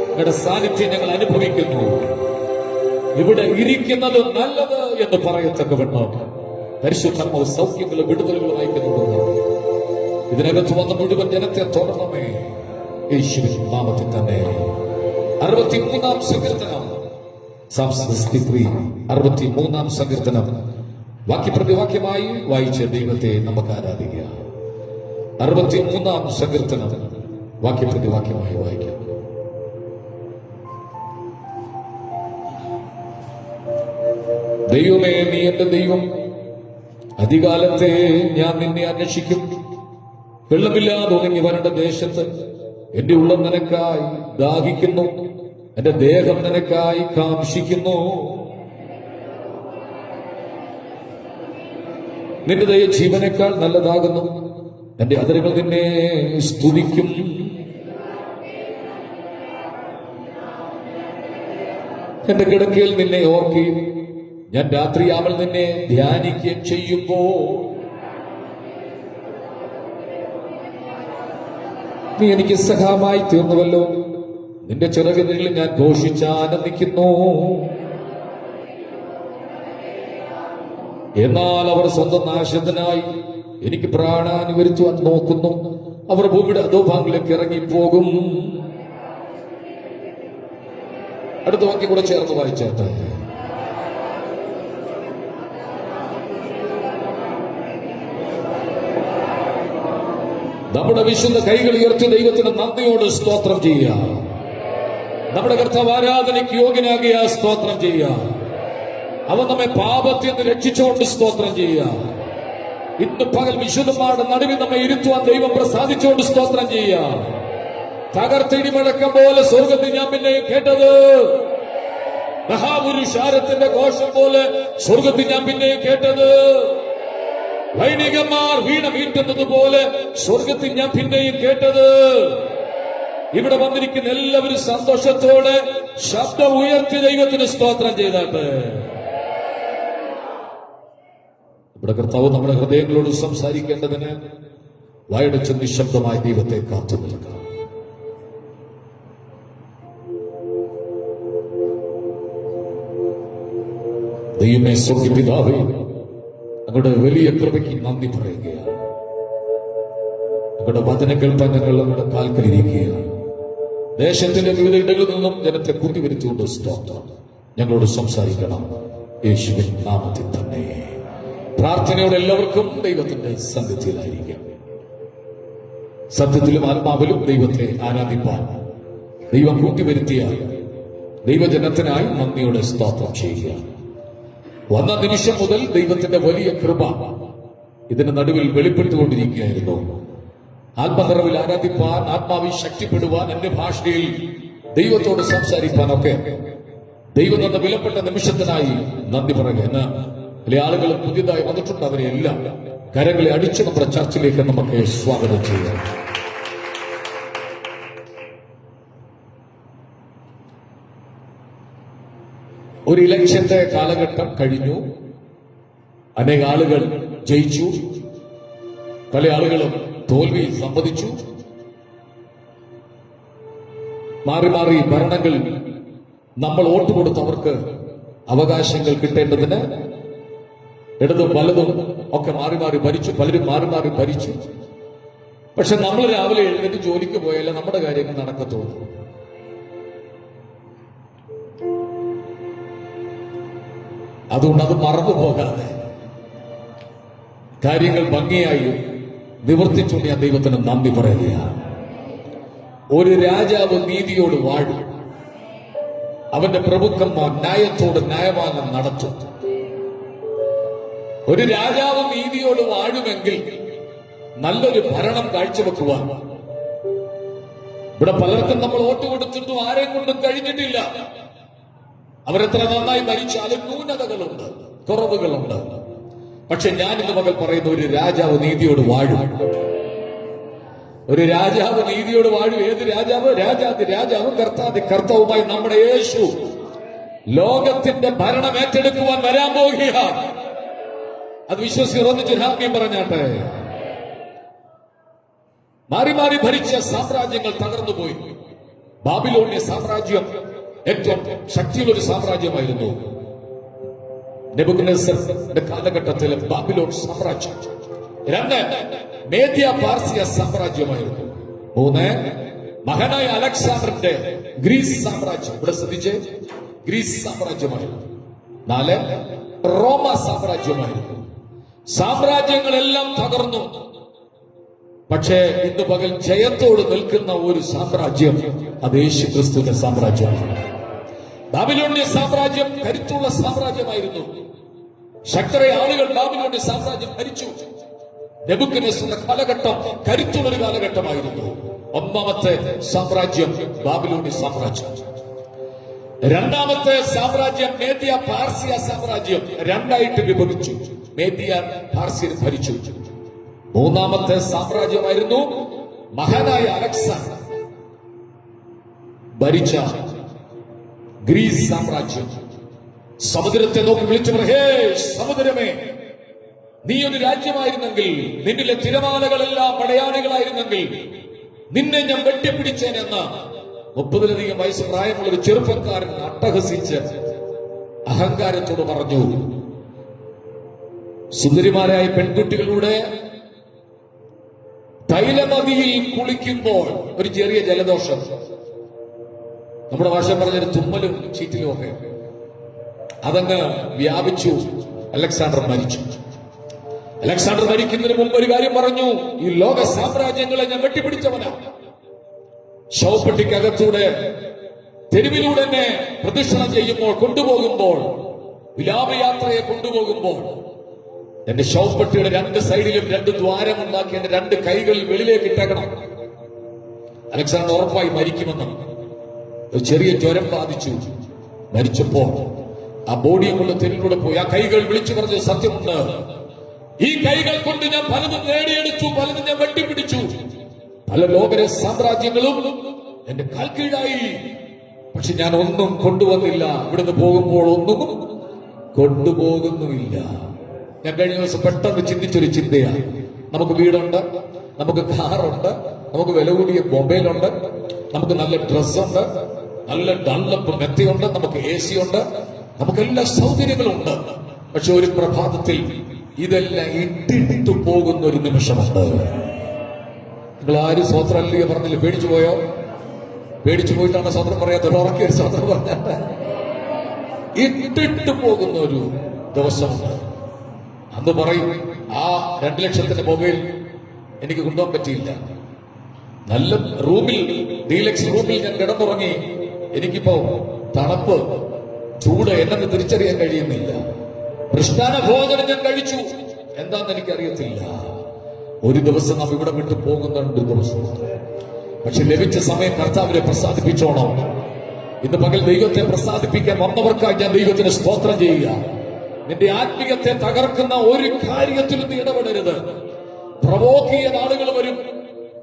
ഞങ്ങളുടെ സാന്നിധ്യം ഞങ്ങൾ അനുഭവിക്കുന്നു. ഇവിടെ ഇരിക്കുന്നത് നല്ലത് എന്ന് പറയത്തക്കവണ്ണം പരിശുദ്ധാത്മാവ് സൗഖ്യങ്ങളും വിടുതലുകളും അയക്കുന്നുണ്ടെന്ന് ഇതിനകത്ത് വന്ന മുഴുവൻ ജനത്തെ തുടരണമേ, യേശുവിൻ നാമത്തിൽ തന്നെ. 63-ാം സങ്കീർത്തനം, Psalm 63, 63-ാം സങ്കീർത്തനം വാക്യപ്രതിവാക്യമായി വായിച്ച ദൈവത്തെ നമുക്ക് ആരാധിക്കുക. 63-ാം സങ്കീർത്തനം വാക്യപ്രതിവാക്യമായി വായിക്കുന്നു. ദൈവമേ, നീ എന്റെ ദൈവം, അധികാലത്തെ ഞാൻ നിന്നെ അന്വേഷിക്കും. വെള്ളമില്ലാതെ ഉണങ്ങി വരേണ്ട ദേശത്ത് എന്റെ ഉള്ളം നിനക്കായി ദാഹിക്കുന്നു, എന്റെ ദേഹം നിനക്കായി കാംക്ഷിക്കുന്നു. നിന്റെ ദയ ജീവനേക്കാൾ നല്ലതാകുന്നു, എന്റെ അധരങ്ങൾ നിന്നെ സ്തുതിക്കും. എന്റെ കിടക്കയിൽ നിന്നെ ഓർക്കുകയും ഞാൻ രാത്രിയാവൽ നിന്നെ ധ്യാനിക്കുകയും ചെയ്യുമ്പോ നീ എനിക്ക് സഹായമായി തീർന്നുവല്ലോ. നിന്റെ ചിറകുകളിൽ ഞാൻ ഘോഷിച്ച് ആനന്ദിക്കുന്നു. എന്നാൽ അവർ സ്വന്തം നാശത്തിനായി എനിക്ക് പ്രാണഹാനി വരുത്തുവാൻ നോക്കുന്നു. അവർ ഭൂമിയുടെ അധോഭാഗങ്ങളിലേക്ക് ഇറങ്ങിപ്പോകും. അടുത്ത വാക്യം കൂടെ ചേർന്ന് വായിച്ചേട്ടെ. നമ്മുടെ വിശുദ്ധ കൈകൾ ഉയർത്തി ദൈവത്തിന് നന്ദിയോട് സ്തോത്രം ചെയ്യുക. നമ്മുടെ കർത്താവ് ആരാധനയ്ക്ക് യോഗ്യനാകിയ സ്തോത്രം ചെയ്യുക. അവൻ നമ്മെ പാപത്തിൽ നിന്ന് രക്ഷിച്ചുകൊണ്ട് സ്തോത്രം ചെയ്യുക. ഇന്ന് പകൽ വിശുദ്ധന്മാരുടെ നടുവിൽ നമ്മെ ഇരുത്തുവാൻ ദൈവം പ്രസാദിച്ചുകൊണ്ട് സ്തോത്രം ചെയ്യുക. തകർത്തിടിമടക്കം പോലെ സ്വർഗത്തിൽ ഞാൻ പിന്നെ കേട്ടത്, മഹാപുരുഷാരത്തിന്റെ ഘോഷം പോലെ സ്വർഗത്തിൽ ഞാൻ പിന്നെ കേട്ടത്, വൈദികന്മാർ വീണ വീട്ടുന്നത് പോലെ സ്വർഗത്തിൽ ഞാൻ പിന്നെയും കേട്ടത്. ഇവിടെ വന്നിരിക്കുന്ന എല്ലാവരും സന്തോഷത്തോടെ ശബ്ദം ഉയർത്തി ദൈവത്തിന് സ്തോത്രം ചെയ്താട്ട്. ഇവിടെ കർത്താവ് നമ്മുടെ ഹൃദയങ്ങളോട് സംസാരിക്കേണ്ടതിന് വായടച്ച് നിശബ്ദമായി ദൈവത്തെ കാത്തു നിൽക്കുക. ദൈവമേ, സ്വർഗ്ഗപിതാവേ, അങ്ങയുടെ വലിയ കൃപയ്ക്ക് നന്ദി പറയുകയാണ്. അങ്ങയുടെ വചന കേൾപ്പാൻ ഞങ്ങൾ നമ്മുടെ കാൽക്കലിരിക്കുകയാണ്. ദേശത്തിന്റെ വിവിധ ഇടങ്ങളിൽ നിന്നും ജനത്തെ കൂട്ടിവരുത്തിക്കൊണ്ട് സ്തോത്രം. ഞങ്ങളോട് സംസാരിക്കണം, യേശുവിൻ നാമത്തിൽ തന്നെ. പ്രാർത്ഥനയോടെ എല്ലാവർക്കും ദൈവത്തിന്റെ സന്നിധിയിലായിരിക്കാം. സത്യത്തിലും ആത്മാവിലും ദൈവത്തെ ആരാധിപ്പാൻ ദൈവം കൂട്ടിവരുത്തിയ ദൈവജനത്തിനായി നന്ദിയോടെ സ്തോത്രം ചെയ്യുക. വന്ന നിമിഷം മുതൽ ദൈവത്തിന്റെ വലിയ കൃപ ഇതിന്റെ നടുവിൽ വെളിപ്പെട്ടുകൊണ്ടിരിക്കുകയായിരുന്നു. ആത്മനിറവിൽ ആരാധിപ്പാൻ, ആത്മാവിൽ ശക്തിപ്പെടുവാൻ, എന്റെ ഭാഷയിൽ ദൈവത്തോട് സംസാരിപ്പാനൊക്കെ ദൈവം തന്ന വിലപ്പെട്ട നിമിഷത്തിനായി നന്ദി പറയുക. എന്ന് ചില ആളുകൾ പുതിയതായി വന്നിട്ടുണ്ട്. അവരെയെല്ലാം കരങ്ങളെ അടിച്ച് നമ്മുടെ ചർച്ചിലേക്ക് നമുക്ക് സ്വാഗതം ചെയ്യാം. ഒരു ഇലക്ഷന്റെ കാലഘട്ടം കഴിഞ്ഞു. അനേക ആളുകൾ ജയിച്ചു, പല ആളുകളും തോൽവി സമ്മതിച്ചു. മാറി മാറി ഭരണങ്ങൾ നമ്മൾ വോട്ട് കൊടുത്തവർക്ക് അവകാശങ്ങൾ കിട്ടേണ്ടതിന് ഇടതും വലതും ഒക്കെ മാറി മാറി ഭരിച്ചു, പലരും മാറി മാറി ഭരിച്ചു. പക്ഷെ നമ്മൾ രാവിലെ എഴുന്നേറ്റ് ജോലിക്ക് പോയാലേ നമ്മുടെ കാര്യങ്ങൾ നടക്കത്തുള്ളൂ. അതുകൊണ്ട് അത് മറന്നു പോകാതെ കാര്യങ്ങൾ ഭംഗിയായി നിവർത്തിച്ചുകൊണ്ട് ഞാൻ ദൈവത്തിന് നന്ദി പറയുകയാണ്. ഒരു രാജാവ് നീതിയോട് വാഴും, അവന്റെ പ്രഭുക്കന്മാർ ന്യായത്തോട് ന്യായപാലനം നടത്തും. ഒരു രാജാവ് നീതിയോട് വാഴുമെങ്കിൽ നല്ലൊരു ഭരണം കാഴ്ചവെക്കുവാൻ ഇവിടെ പലർക്കും നമ്മൾ വോട്ട് കൊടുത്തിട്ടും ആരെയും കൊണ്ടും കഴിഞ്ഞിട്ടില്ല. അവരെത്ര നന്നായി ഭരിച്ചാലും ന്യൂനതകളുണ്ട്, കുറവുകളുണ്ട്. പക്ഷെ ഞാൻ ഇന്ന് മകൾ പറയുന്ന ഒരു രാജാവ് നീതിയോട് വാഴും. ഒരു രാജാവ് നീതിയോട് വാഴും. ഏത് രാജാവ്? രാജാതി രാജാവും കർത്താതി കർത്താവുമായി നമ്മുടെ യേശു ലോകത്തിന്റെ ഭരണം ഏറ്റെടുക്കുവാൻ വരാൻ പോവുകയാണ്. അത് വിശ്വസിച്ച് ഒന്നിച്ച് ഹാമ്യം പറഞ്ഞാട്ടെ. മാറി മാറി ഭരിച്ച സാമ്രാജ്യങ്ങൾ തകർന്നുപോയി. ബാബിലോണിയ സാമ്രാജ്യം ഏറ്റവും ശക്തിയുള്ള ഒരു സാമ്രാജ്യമായിരുന്നു. നെബൂഖദ്നേസറിന്റെ കാലഘട്ടത്തിലെ ബാബിലോൺ സാമ്രാജ്യം. 2 മേദ്യ പാർസിയ സാമ്രാജ്യമായിരുന്നു. 3 മഹാനായ അലക്സാണ്ടറിന്റെ ഗ്രീസ് സാമ്രാജ്യം. ഇവിടെ ശ്രദ്ധിച്ച്, ഗ്രീസ് സാമ്രാജ്യമായിരുന്നു. 4 റോമ സാമ്രാജ്യമായിരുന്നു. സാമ്രാജ്യങ്ങളെല്ലാം തകർന്നു. പക്ഷേ ഇന്ന് പകൽ ജയത്തോട് നിൽക്കുന്ന ഒരു സാമ്രാജ്യം, അത് യേശു ക്രിസ്തുവിന്റെ സാമ്രാജ്യമാണ്. ബാബിലോണിയ സാമ്രാജ്യം കരുത്തുള്ള സാമ്രാജ്യമായിരുന്നു. ശക്തരായ ആളുകൾ ബാബിലോണിയ സാമ്രാജ്യം ഭരിച്ചു. നെബൂഖദ്നേസറിന്റെ കാലഘട്ടം കരുത്തുള്ളൊരു കാലഘട്ടമായിരുന്നു. 1ാമത്തെ സാമ്രാജ്യം ബാബിലോണിയ സാമ്രാജ്യം. 2ാമത്തെ സാമ്രാജ്യം മേദ്യ പാർസിയ സാമ്രാജ്യം. 2ആയിട്ട് വിഭജിച്ചു. മേദ്യ പാർസിയൻ ഭരിച്ചു. 3ാമത്തെ സാമ്രാജ്യമായിരുന്നു മഹാനായ അലക്സാണ്ടർ ഭരിച്ച ഗ്രീസ് സാമ്രാജ്യം. സമുദ്രത്തെ നോക്കി വിളിച്ചു പറ, ഹേ സമുദ്രമേ, നീ ഒരു രാജ്യമായിരുന്നെങ്കിൽ, നിന്നിലെ തിരമാലകളെല്ലാം പടയാളികളായിരുന്നെങ്കിൽ നിന്നെ ഞാൻ വെട്ടിപ്പിടിച്ചേനെന്ന് 30-ലധികം വയസ്സ് പ്രായമുള്ള ഒരു ചെറുപ്പക്കാരൻ അട്ടഹസിച്ച് അഹങ്കാരത്തോട് പറഞ്ഞു. സുന്ദരിമാരായ പെൺകുട്ടികളുടെ തൈലനദിയിൽ കുളിക്കുമ്പോൾ ഒരു ചെറിയ ജലദോഷം, നമ്മുടെ ഭാഷ പറഞ്ഞൊരു തുമ്മലും ചീറ്റിലും ഒക്കെ അതങ്ങ് വ്യാപിച്ചു. അലക്സാണ്ടർ മരിച്ചു. അലക്സാണ്ടർ മരിക്കുന്നതിന് മുമ്പ് ഒരു കാര്യം പറഞ്ഞു, ഈ ലോക സാമ്രാജ്യങ്ങളെ ഞാൻ വെട്ടിപ്പിടിച്ചവനാണ്. ശവപ്പെട്ടിക്കകത്തൂടെ തെരുവിലൂടെ എന്നെ പ്രദക്ഷിണം ചെയ്യുമ്പോൾ, കൊണ്ടുപോകുമ്പോൾ, വിലാപയാത്രയെ കൊണ്ടുപോകുമ്പോൾ എന്റെ ശവപ്പെട്ടിയുടെ 2 സൈഡിലും 2 ദ്വാരമുണ്ടാക്കി എന്റെ 2 കൈകൾ വെളിയിലേക്ക് ഇട്ടേക്കണം. അലക്സാണ്ടർ ഉറപ്പായി മരിക്കുമെന്ന്. ഒരു ചെറിയ ജ്വരം ബാധിച്ചു. മരിച്ചപ്പോൾ ആ ബോഡിയെ കൊണ്ട് തെരുവിലൂടെ പോയി ആ കൈകൾ വിളിച്ചു പറഞ്ഞ സത്യമുണ്ട്, ഈ കൈകൾ കൊണ്ട് ഞാൻ പലതും നേടിയെടുത്തു, പലതും ഞാൻ വെട്ടിപ്പിടിച്ചു, പല ലോകരെ സാമ്രാജ്യങ്ങളും എന്റെ കാൽ കീഴായി, പക്ഷെ ഞാൻ ഒന്നും കൊണ്ടുവന്നില്ല. ഇവിടുന്ന് പോകുമ്പോൾ ഒന്നും കൊണ്ടുപോകുന്നുമില്ല. ഞാൻ കഴിഞ്ഞ ദിവസം പെട്ടെന്ന് ചിന്തിച്ചൊരു ചിന്തയാണ്. നമുക്ക് വീടുണ്ട്, നമുക്ക് കാറുണ്ട്, നമുക്ക് വില കൂടിയ മൊബൈലുണ്ട്, നമുക്ക് നല്ല ഡ്രസ്സുണ്ട്, നല്ല ഡൺലപ്പ് മെത്തയുണ്ട്, നമുക്ക് AC ഉണ്ട്, നമുക്ക് എല്ലാ സൗകര്യങ്ങളുണ്ട്. പക്ഷെ ഒരു പ്രഭാതത്തിൽ ഇതെല്ലാം ഇട്ടിട്ടു പോകുന്ന ഒരു നിമിഷമുണ്ട്. നിങ്ങൾ ആരും സ്വത്രല്ലേ പറഞ്ഞില്ല? പേടിച്ചു പോയോ? പേടിച്ചു പോയിട്ടാണ് സ്വത്രം പറയാത്തത്. ഉറക്കിയ ഒരു സ്വത്രം പറഞ്ഞാൽ ഇട്ടിട്ട് പോകുന്ന ഒരു ദിവസമുണ്ട്. അന്ന് പറയും, ആ 2 ലക്ഷത്തിന്റെ മൊബൈൽ എനിക്ക് കൊണ്ടുപോകാൻ പറ്റിയില്ല. നല്ല റൂമിൽ, ഡീലക്സ് റൂമിൽ ഞാൻ കിടന്നുറങ്ങി. എനിക്കിപ്പോ തണുപ്പ്, ചൂട് എന്നെ തിരിച്ചറിയാൻ കഴിയുന്നില്ല. മൃഷ്ടാന ഭോജനം ഞാൻ കഴിച്ചു, എന്താന്ന് എനിക്കറിയത്തില്ല. ഒരു ദിവസം നാം ഇവിടെ വിട്ടു പോകുന്നുണ്ട്, ഒരു ദിവസമുണ്ട്. പക്ഷെ ലഭിച്ച സമയം കർത്താവിനെ പ്രസാദിപ്പിച്ചോണം. ഇന്ന് പകൽ ദൈവത്തെ പ്രസാദിപ്പിക്കാൻ വന്നവർക്കായി ഞാൻ ദൈവത്തിന് സ്തോത്രം ചെയ്യുക. നിന്റെ ആത്മീയത്തെ തകർക്കുന്ന ഒരു കാര്യത്തിലും നീ ഇടപെടരുത്. പ്രവോക്ക് ചെയ്യാൻ ആളുകൾ വരും.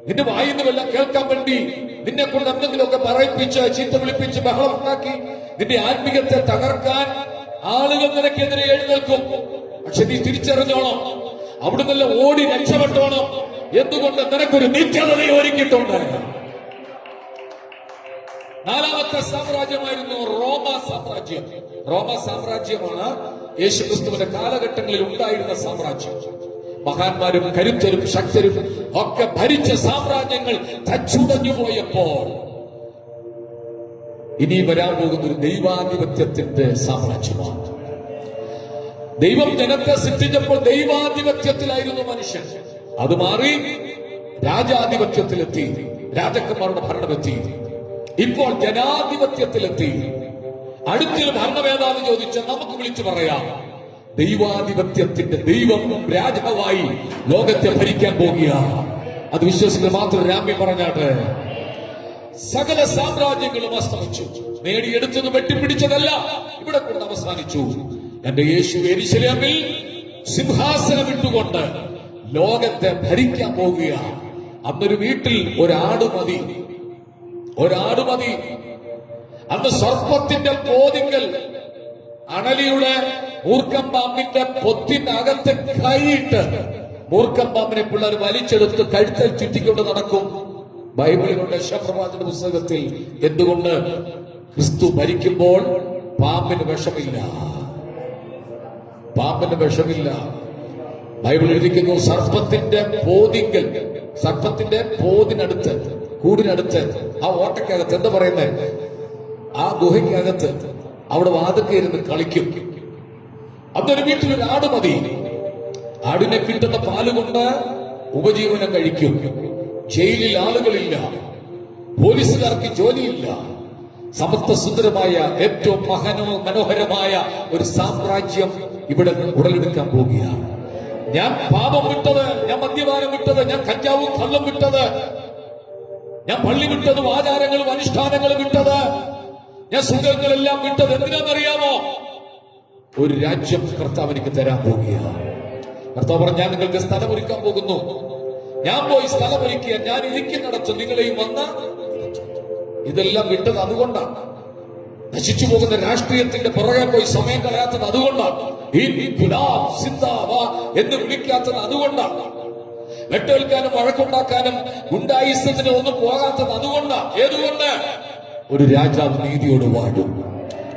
നിന്റെ വായിന്ന് വല്ലതും കേൾക്കാൻ വേണ്ടി നിന്നെ കൊണ്ട് എന്തെങ്കിലുമൊക്കെ പറയിപ്പിച്ച് ചീത്ത വിളിപ്പിച്ച് ബഹളം ഉണ്ടാക്കി നിന്റെ ആത്മീയത്തെ തകർക്കാൻ ആളുകൾ നിനക്കെതിരെ എഴുന്നേൽക്കും. പക്ഷെ നീ തിരിച്ചറിഞ്ഞോണം, അവിടുന്ന് ഓടി രക്ഷപ്പെട്ടോണം. എന്തുകൊണ്ട്? നിനക്കൊരു നിത്യത ഒരുക്കിയിട്ടുണ്ട്. നാലാമത്തെ സാമ്രാജ്യമായിരുന്നു റോമാ സാമ്രാജ്യം. റോമാ സാമ്രാജ്യമാണ് യേശുക്രിസ്തുവിന്റെ കാലഘട്ടങ്ങളിൽ ഉണ്ടായിരുന്ന സാമ്രാജ്യം. മഹാന്മാരും കരുത്തരും ശക്തരും ഒക്കെ ഭരിച്ച സാമ്രാജ്യങ്ങൾ തച്ചുടഞ്ഞു പോയപ്പോൾ ഇനി വരാൻ പോകുന്ന ഒരു ദൈവാധിപത്യത്തിന്റെ സാമ്രാജ്യമാണ്. ദൈവം ജനത്തെ സൃഷ്ടിച്ചപ്പോൾ ദൈവാധിപത്യത്തിലായിരുന്നു മനുഷ്യൻ. അത് മാറി രാജാധിപത്യത്തിലെത്തി, രാജാക്കന്മാരുടെ ഭരണമെത്തി. ഇപ്പോൾ ജനാധിപത്യത്തിലെത്തി. അടുത്തൊരു ഭരണമേതാന്ന് ചോദിച്ചാൽ നമുക്ക് വിളിച്ചു പറയാം, ദൈവാധിപത്യത്തിന്റെ ദൈവം രാജാവായി ലോകത്തെ ഭരിക്കാൻ പോകുക. അത് വിശ്വസിക്കുന്ന മാത്രം രാമ്യം പറഞ്ഞാട്ടെ. സകല സാമ്രാജ്യങ്ങളും അസ്തമിച്ചു. നേടിയെടുത്തത് വെട്ടിപ്പിടിച്ചതല്ല, ഇവിടെ കൊണ്ട് അവസാനിച്ചു. എന്റെ യേശു യെരൂശലേമിൽ സിംഹാസനം ഇട്ടുകൊണ്ട് ലോകത്തെ ഭരിക്കാൻ പോകുക. അന്നൊരു വീട്ടിൽ ഒരാട് മതി. അന്ന് സർപ്പത്തിന്റെ പോതിങ്കൽ അണലിയുടെ മൂർഖം പാമ്പിന്റെ പൊത്തിനകത്ത് കൈയിട്ട് മൂർഖം പാമ്പിനെ പിള്ളേർ വലിച്ചെടുത്ത് കഴുത്തിൽ ചുറ്റിക്കൊണ്ട് നടക്കും. ബൈബിളിലുള്ള യശയ്യാപ്രവാചകന്റെ പുസ്തകത്തിൽ എന്തുകൊണ്ട് ക്രിസ്തു ഭരിക്കുമ്പോൾ പാമ്പിന് വിഷമില്ല? ബൈബിൾ എഴുതിക്കുന്നു, സർപ്പത്തിന്റെ പോതിനടുത്ത് കൂടിനടുത്ത് ആ ഓട്ടയ്ക്കകത്ത് എന്താ പറയുന്നത്, ആ ഗുഹയ്ക്കകത്ത് അവിടെ വാതിൽക്ക് ഇരുന്ന് കളിക്കും. അതൊരു വീട്ടിൽ ഒരു ആട് മതി. ആടിനെ കിട്ടുന്ന പാല് കൊണ്ട് ഉപജീവനം കഴിക്കും. ജയിലിൽ ആളുകളില്ല, പോലീസുകാർക്ക് ജോലിയില്ല. സമത്വസുന്ദരമായ ഏറ്റവും മനോഹരമായ ഒരു സാമ്രാജ്യം ഇവിടെ ഉടലെടുക്കാൻ പോവുകയാണ്. ഞാൻ പാപം വിട്ടത്, ഞാൻ മദ്യപാനം വിട്ടത്, ഞാൻ കഞ്ചാവും കള്ളും വിട്ടത്, ഞാൻ പള്ളി വിട്ടതും ആചാരങ്ങളും അനുഷ്ഠാനങ്ങളും വിട്ടത്, ഞാൻ സുഖങ്ങളെല്ലാം വിട്ടത് എന്തിനാണെന്നറിയാമോ? ഒരു രാജ്യം കർത്താവ് എനിക്ക് തരാൻ പോവുകയാണ്. കർത്താവ് പറഞ്ഞു, ഞാൻ നിങ്ങൾക്ക് സ്ഥലമൊരുക്കാൻ പോകുന്നു. ഞാൻ പോയി സ്ഥലമൊരുക്കിയ ഞാൻ ഇരിക്കുന്നിടത്ത് നിങ്ങളെയും വന്ന്. ഇതെല്ലാം വിട്ടത് അതുകൊണ്ടാണ്. നശിച്ചു പോകുന്ന രാഷ്ട്രീയത്തിന്റെ പുറകെ പോയി സമയം കളയാത്തത് അതുകൊണ്ടാണ്. എന്ന് വിളിക്കാത്തത് അതുകൊണ്ടാണ്. വെട്ടേൽക്കാനും വഴക്കുണ്ടാക്കാനും ഗുണ്ടായിസത്തിനും ഒന്നും പോകാത്തത് അതുകൊണ്ടാണ്. ഏതുകൊണ്ട്? ഒരു രാജാവ് നീതിയോട് വാഴും.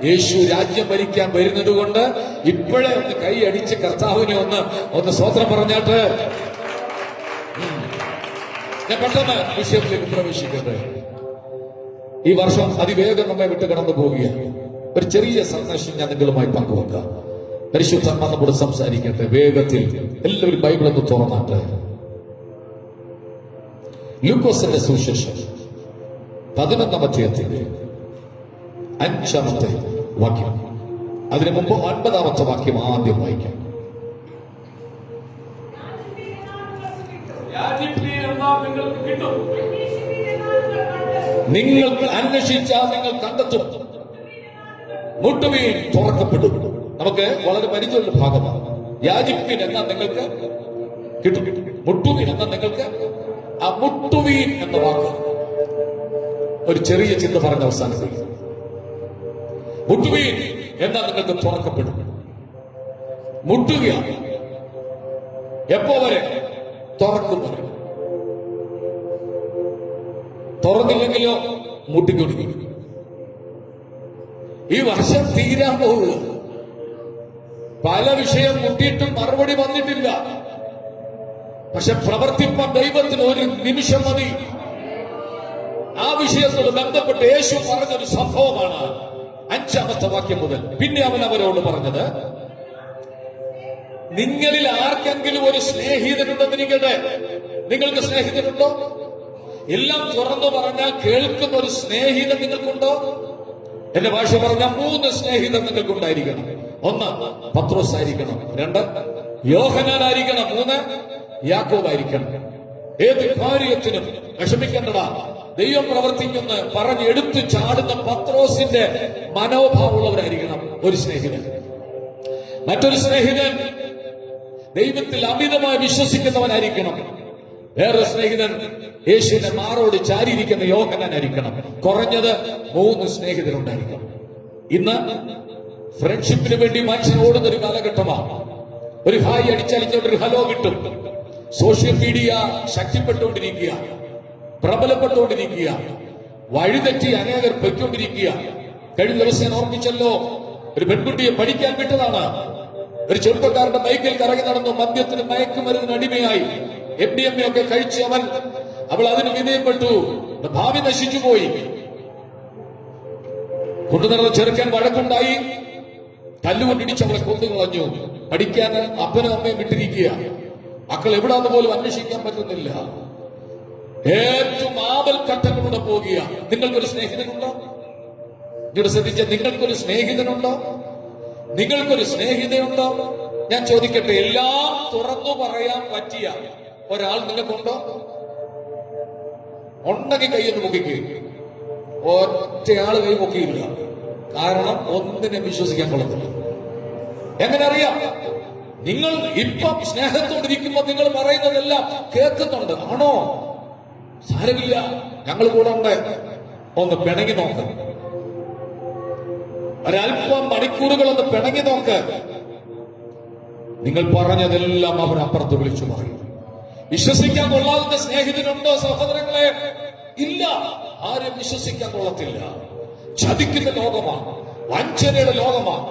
യേശു രാജ്യം ഭരിക്കാൻ വരുന്നത് കൊണ്ട് ഇപ്പോഴേ ഒന്ന് കൈ അടിച്ച് കർത്താവിനെ ഒന്ന് സ്വത്രം പറഞ്ഞാട്ട് ഞാൻ പെട്ടെന്ന് വിഷയത്തിലേക്ക് പ്രവേശിക്കട്ടെ. ഈ വർഷം അതിവേഗം നമ്മെ വിട്ട് കടന്നു പോവുകയാണ്. ഒരു ചെറിയ സന്ദേശം ഞാൻ നിങ്ങളുമായി പങ്കുവെക്കാം. പരിശുദ്ധാത്മാ നമ്മോട് സംസാരിക്കട്ടെ. വേഗത്തിൽ എല്ലാവരും ബൈബിൾ ഒന്ന് തുറന്നാട്ടെ. ലൂക്കോസിന്റെ സുവിശേഷം 11-ാം അധ്യായത്തിന്റെ 5-ാമത്തെ വാക്യം. അതിനു മുമ്പ് 9-ാമത്തെ വാക്യം ആദ്യം വായിക്കാം. നിങ്ങൾക്ക് അന്വേഷിച്ചാൽ നിങ്ങൾ കണ്ടെത്തും, മുട്ടുവീൻ തുറക്കപ്പെടും. നമുക്ക് വളരെ പരിചയമുള്ള ഭാഗമാണ്. യാചിപ്പീൻ എന്നാൽ നിങ്ങൾക്ക് കിട്ടും, മുട്ടുവീൻ എന്നാൽ നിങ്ങൾക്ക്. ആ മുട്ടുവീൻ എന്ന വാക്ക് ഒരു ചെറിയ ചിന്ത പറഞ്ഞ അവസാനിപ്പിക്കും. മുട്ടുവീൻ എന്നാൽ നിങ്ങൾക്ക് തുറക്കപ്പെടും. മുട്ടുകയാണ്. എപ്പോ വരെ? തുറക്കും വരെ. തുറന്നില്ലെങ്കിലോ മുട്ടിക്കൊടുക്കും. ഈ വർഷം തീരാൻ പോകുക. പല വിഷയം മുട്ടിയിട്ടും മറുപടി വന്നിട്ടില്ല. പക്ഷെ പ്രവർത്തിപ്പാൻ ദൈവത്തിന് ഒരു നിമിഷം മതി. ആ വിഷയത്തോട് ബന്ധപ്പെട്ട് യേശു പറഞ്ഞൊരു സംഭവമാണ് 5-ാമത്തെ വാക്യം മുതൽ. പിന്നെ അവൻ അവരോട് പറഞ്ഞത്, നിങ്ങളിൽ ആർക്കെങ്കിലും ഒരു സ്നേഹിതനുണ്ടെന്നിരിക്കട്ടെ. നിങ്ങൾക്ക് സ്നേഹിതനുണ്ടോ? എല്ലാം തുറന്നു പറഞ്ഞാൽ കേൾക്കുന്ന ഒരു സ്നേഹിതൻ നിങ്ങൾക്കുണ്ടോ? എന്റെ ഭാഷ പറഞ്ഞാൽ 3 സ്നേഹിതൻ നിങ്ങൾക്കുണ്ടായിരിക്കണം. 1 പത്രോസ് ആയിരിക്കണം, 2 യോഹന്നാനായിരിക്കണം, 3 യാക്കോബായിരിക്കണം. ഏത് കാര്യത്തിനും വിഷമിക്കേണ്ടടാ, ദൈവം പ്രവർത്തിക്കുന്ന പറഞ്ഞ് എടുത്തു ചാടുന്ന പത്രോസിന്റെ മനോഭാവമുള്ളവരായിരിക്കണം ഒരു സ്നേഹിതൻ. മറ്റൊരു സ്നേഹിതൻ ദൈവത്തിൽ അമിതമായി വിശ്വസിക്കുന്നവനായിരിക്കണം. വേറൊരു സ്നേഹിതൻ യേശുവിന്റെ മാറോട് ചാരിയിരിക്കുന്ന യോഹന്നാനായിരിക്കണം. കുറഞ്ഞത് 3 സ്നേഹിതരുണ്ടായിരിക്കണം. ഇന്ന് ഫ്രണ്ട്ഷിപ്പിന് വേണ്ടി മനുഷ്യൻ ഓടുന്ന ഒരു കാലഘട്ടമാണ്. ഒരു ഹായ് അടിച്ചടിച്ചോണ്ട് ഒരു ഹലോ കിട്ടും. സോഷ്യൽ മീഡിയ ശക്തിപ്പെട്ടുകൊണ്ടിരിക്കുക, പ്രബലപ്പെട്ടുകൊണ്ടിരിക്കുക, വഴിതെറ്റി അനേകർ പൊയ്ക്കൊണ്ടിരിക്കുക. കഴിഞ്ഞ ദിവസം ഞാൻ ഓർമ്മിച്ചല്ലോ, ഒരു പെൺകുട്ടിയെ പഠിക്കാൻ വിട്ടതാണ്. ഒരു ചെറുപ്പക്കാരന്റെ ബൈക്കിൽ കറങ്ങി നടന്നു, മദ്യത്തിന് മയക്കുമരുന്നിന് അടിമയായി, MDMA ഒക്കെ കഴിച്ച് അവൾ അതിന് വിധേയപ്പെട്ടു. ഭാവി നശിച്ചുപോയി. കൊണ്ടുനടന്ന ചെറുക്കൻ വഴക്കുണ്ടായി, കല്ലുകൊണ്ടിടിച്ച് അവളെ കൊന്നുകളഞ്ഞു. പഠിക്കാൻ അപ്പനും അമ്മയും വിട്ടിരിക്കുക. മക്കൾ എവിടാന്ന് പോലും അന്വേഷിക്കാൻ പറ്റുന്നില്ല. ഏറ്റവും ആപൽ ഘട്ടങ്ങളിലൂടെ പോകുക. നിങ്ങൾക്കൊരു സ്നേഹിതനുണ്ടോ? ഇവിടെ ശ്രദ്ധിച്ച, നിങ്ങൾക്കൊരു സ്നേഹിതനുണ്ടോ? നിങ്ങൾക്കൊരു സ്നേഹിതയുണ്ടോ? ഞാൻ ചോദിക്കട്ടെ, എല്ലാം തുറന്നു പറയാൻ പറ്റിയ ഒരാൾ നിങ്ങൾക്കുണ്ടോ? ഉണ്ടെങ്കിൽ കൈയൊന്ന് പൊക്കിക്ക്. ഒറ്റയാള് കൈ പൊക്കിയില്ല. കാരണം ഒന്നിനെ വിശ്വസിക്കാൻ കൊള്ളത്തില്ല. എങ്ങനെ അറിയാം? നിങ്ങൾ ഇപ്പം സ്നേഹത്തോടിരിക്കുമ്പോൾ നിങ്ങൾ പറയുന്നതെല്ലാം കേൾക്കുന്നുണ്ട്. ആണോ? സാരമില്ല, ഞങ്ങൾ കൂടെ ഉണ്ട്. ഒന്ന് പിണങ്ങി നോക്ക്. ഒരല്പം മണിക്കൂറുകളൊന്ന് പിണങ്ങി നോക്ക്. നിങ്ങൾ പറഞ്ഞതെല്ലാം അവർ അപ്പുറത്ത് വിളിച്ചു പറയും. വിശ്വസിക്കാൻ കൊള്ളാവുന്ന സ്നേഹിതനുണ്ടോ സഹോദരങ്ങളെ? ഇല്ല. ആരും വിശ്വസിക്കാൻ കൊള്ളത്തില്ല. ചതിക്കുന്ന ലോകമാണ്, വഞ്ചനയുടെ ലോകമാണ്.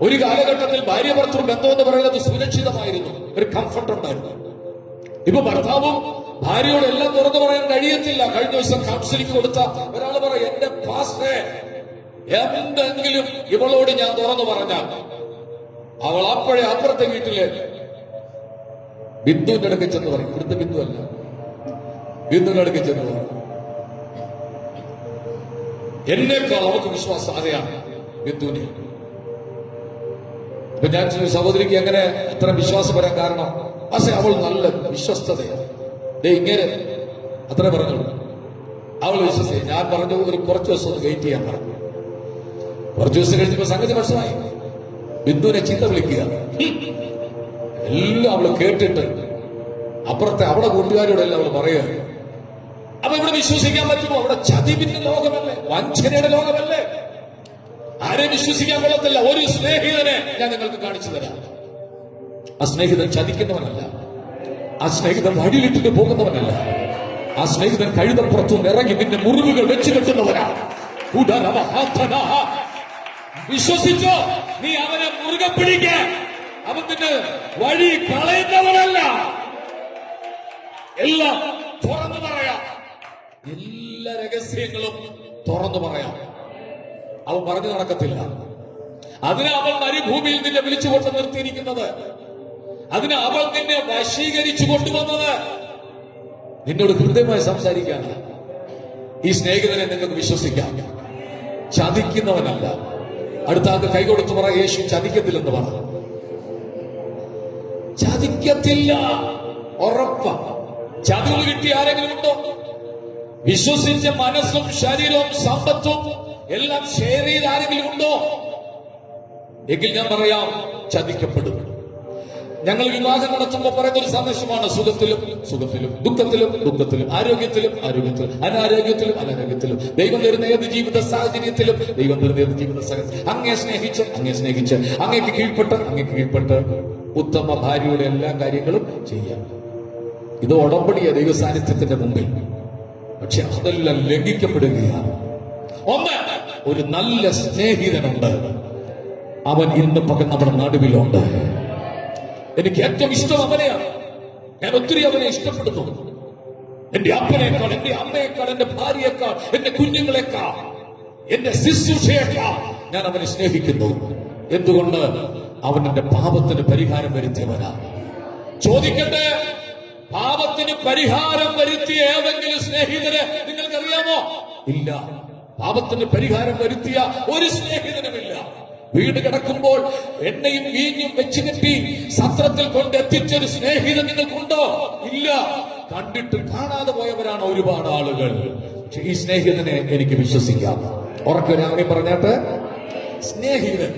ഒരു കാലഘട്ടത്തിൽ ഭാര്യ ഭർത്തൃ ബന്ധം എന്ന് പറയുന്നത് സുരക്ഷിതമായിരുന്നു, ഒരു കംഫർട്ട് ഉണ്ടായിരുന്നു. ഇപ്പൊ ഭർത്താവും ഭാര്യയോട് എല്ലാം തുറന്നു പറയാൻ കഴിയത്തില്ല. കഴിഞ്ഞ ദിവസം കൗൺസിലിംഗ് കൊടുത്ത ഒരാൾ പറയും, എന്റെ പാസ്റ്ററെ, എന്തെങ്കിലും ഇവളോട് ഞാൻ തുറന്നു പറഞ്ഞാൽ അവൾ അപ്പോഴേ അപ്പുറത്തെ വീട്ടില് ബിന്ദുവിന്റെ അടുക്കൽ ചെന്ന് പറയും. ഇവിടുത്തെ ബിന്ദു അല്ല, ബിന്ദുവിന്റെ അടുക്കൽ ചെന്ന് പറയും. എന്നേക്കാൾ അവർക്ക് വിശ്വാസം അതെയാണ് ബിന്ദുവിനെ. ഇപ്പൊ ഞാൻ സഹോദരിക്ക് എങ്ങനെ അത്ര വിശ്വാസം വരാൻ കാരണം? പക്ഷെ അവൾ നല്ല വിശ്വസ്തതയാണ്. ഇങ്ങനെ അത്ര പറഞ്ഞു, അവൾ വിശ്വസിച്ച. ഞാൻ പറഞ്ഞു, ഒരു കുറച്ച് ദിവസം ഒന്ന് വെയിറ്റ് ചെയ്യാൻ പറഞ്ഞു. കുറച്ചു ദിവസം കഴിഞ്ഞപ്പോ സംഗതി പ്രശ്നമായി. ബിന്ദുവിനെ ചീത്ത വിളിക്കുക, എല്ലാം അവള് കേട്ടിട്ട് അപ്പുറത്തെ അവിടെ കൂട്ടുകാരോടെല്ലാം അവള് പറയുക. അപ്പൊ ഇവിടെ വിശ്വസിക്കാൻ പറ്റുമോ? അവിടെ ചതിവിന്റെ ലോകമല്ലേ, വഞ്ചനയുടെ ലോകമല്ലേ. ആരെയും വിശ്വസിക്കാൻ കൊള്ളത്തില്ല. ഒരു സ്നേഹിതനെ ഞാൻ നിങ്ങൾക്ക് കാണിച്ചു തരാം. ആ സ്നേഹിതൻ ചതിക്കുന്നവനല്ല, ആ സ്നേഹിതൻ വഴിയിലിട്ടിട്ട് പോകുന്നവനല്ല, ആ സ്നേഹിതൻ കഴുതപ്പുറത്തുനിന്ന് ഇറങ്ങി നിന്റെ മുറിവുകൾ വെച്ച് കെട്ടുന്നവനാ. വിശ്വസിച്ചോ? നീ അവനെ മുറുകെ പിടിക്കാൻ, അവൻ നിന്റെ വഴി കളയുന്നവനല്ല. എല്ലാം തുറന്നു പറയാം, എല്ലാ രഹസ്യങ്ങളും തുറന്നു പറയാം. അവൻ പറഞ്ഞു നടക്കത്തില്ല. അതിന് അവൾ മരുഭൂമിയിൽ നിന്നെ വിളിച്ചുകൊണ്ട് നിർത്തിയിരിക്കുന്നത്, അതിന് അവൾ നിന്നെ വശീകരിച്ചു കൊണ്ടുവന്നത് നിന്നോട് ഹൃദയമായി സംസാരിക്കാനാണ്. ഈ സ്നേഹിതനെ നിങ്ങൾക്ക് വിശ്വസിക്കാം. ചതിക്കുന്നവനല്ല. അടുത്ത ആൾക്ക് കൈകൊടുത്ത് പറ, യേശു ചതിക്കത്തില്ലെന്ന് പറ. ചതിക്കത്തില്ല, ഉറപ്പാ. ചതിവ് കിട്ടിയ ആരെങ്കിലും ഉണ്ടോ? വിശ്വസിച്ച മനസ്സും ശരീരവും സമ്പത്തും എല്ലാം ഷെയർ ചെയ്ത് ആരെങ്കിലും ഉണ്ടോ? എങ്കിൽ ഞാൻ പറയാം, ചതിക്കപ്പെടും. ഞങ്ങൾ വിവാഹം നടത്തുമ്പോൾ പറയുന്ന ഒരു സന്ദേശമാണ്, സുഖത്തിലും സുഖത്തിലും, ദുഃഖത്തിലും ദുഃഖത്തിലും, ആരോഗ്യത്തിലും ആരോഗ്യത്തിലും, അനാരോഗ്യത്തിലും അനാരോഗ്യത്തിലും, ദൈവം തരുന്ന ഏത് ജീവിത സാഹചര്യത്തിലും, ദൈവം തരുന്ന ഏത് ജീവിത സാഹചര്യം, അങ്ങേ സ്നേഹിച്ച് അങ്ങേക്ക് കീഴ്പ്പെട്ട് ഉത്തമ ഭാര്യയുടെ എല്ലാ കാര്യങ്ങളും ചെയ്യാം. ഇത് ഉടമ്പടിയ ദൈവ സാന്നിധ്യത്തിന്റെ മുമ്പിൽ. പക്ഷെ അതെല്ലാം ലംഘിക്കപ്പെടുകയാണ്. ഒന്ന്, ഒരു നല്ല സ്നേഹിതനുണ്ട്. അവൻ ഇന്ന് പകൽ നമ്മുടെ നടുവിലുണ്ട്. എനിക്ക് ഏറ്റവും ഇഷ്ടം അവനെയാണ്. ഞാൻ ഒത്തിരി അവനെ ഇഷ്ടപ്പെടുന്നു. എന്റെ അപ്പനേക്കാൾ, എന്റെ അമ്മയേക്കാൾ, എന്റെ ഭാര്യയേക്കാൾ, എന്റെ കുഞ്ഞുങ്ങളെക്കാൾ, എന്റെ ശുശ്രൂഷയേക്കാൾ ഞാൻ അവനെ സ്നേഹിക്കുന്നു. എന്തുകൊണ്ട്? അവൻ എന്റെ പാപത്തിന് പരിഹാരം വരുത്തിയവനാ. ചോദിക്കട്ടെ, പാപത്തിന് പരിഹാരം വരുത്തിയ ഏതെങ്കിലും സ്നേഹിതരെ നിങ്ങൾക്കറിയാമോ? ഇല്ല. പാപത്തിന് പരിഹാരം വരുത്തിയ ഒരു സ്നേഹിതനുമില്ല. വീട് കിടക്കുമ്പോൾ എണ്ണയും വീഞ്ഞും വെച്ച് കെട്ടി സത്രത്തിൽ കൊണ്ടെത്തിച്ചൊരു സ്നേഹിതൻ നിങ്ങൾക്കുണ്ടോ? ഇല്ല. കണ്ടിട്ട് കാണാതെ പോയവരാണ് ഒരുപാട് ആളുകൾ. ഈ സ്നേഹിതനെ എനിക്ക് വിശ്വസിക്കാം. ഉറക്കെ പറഞ്ഞാട്ട്, സ്നേഹിതൻ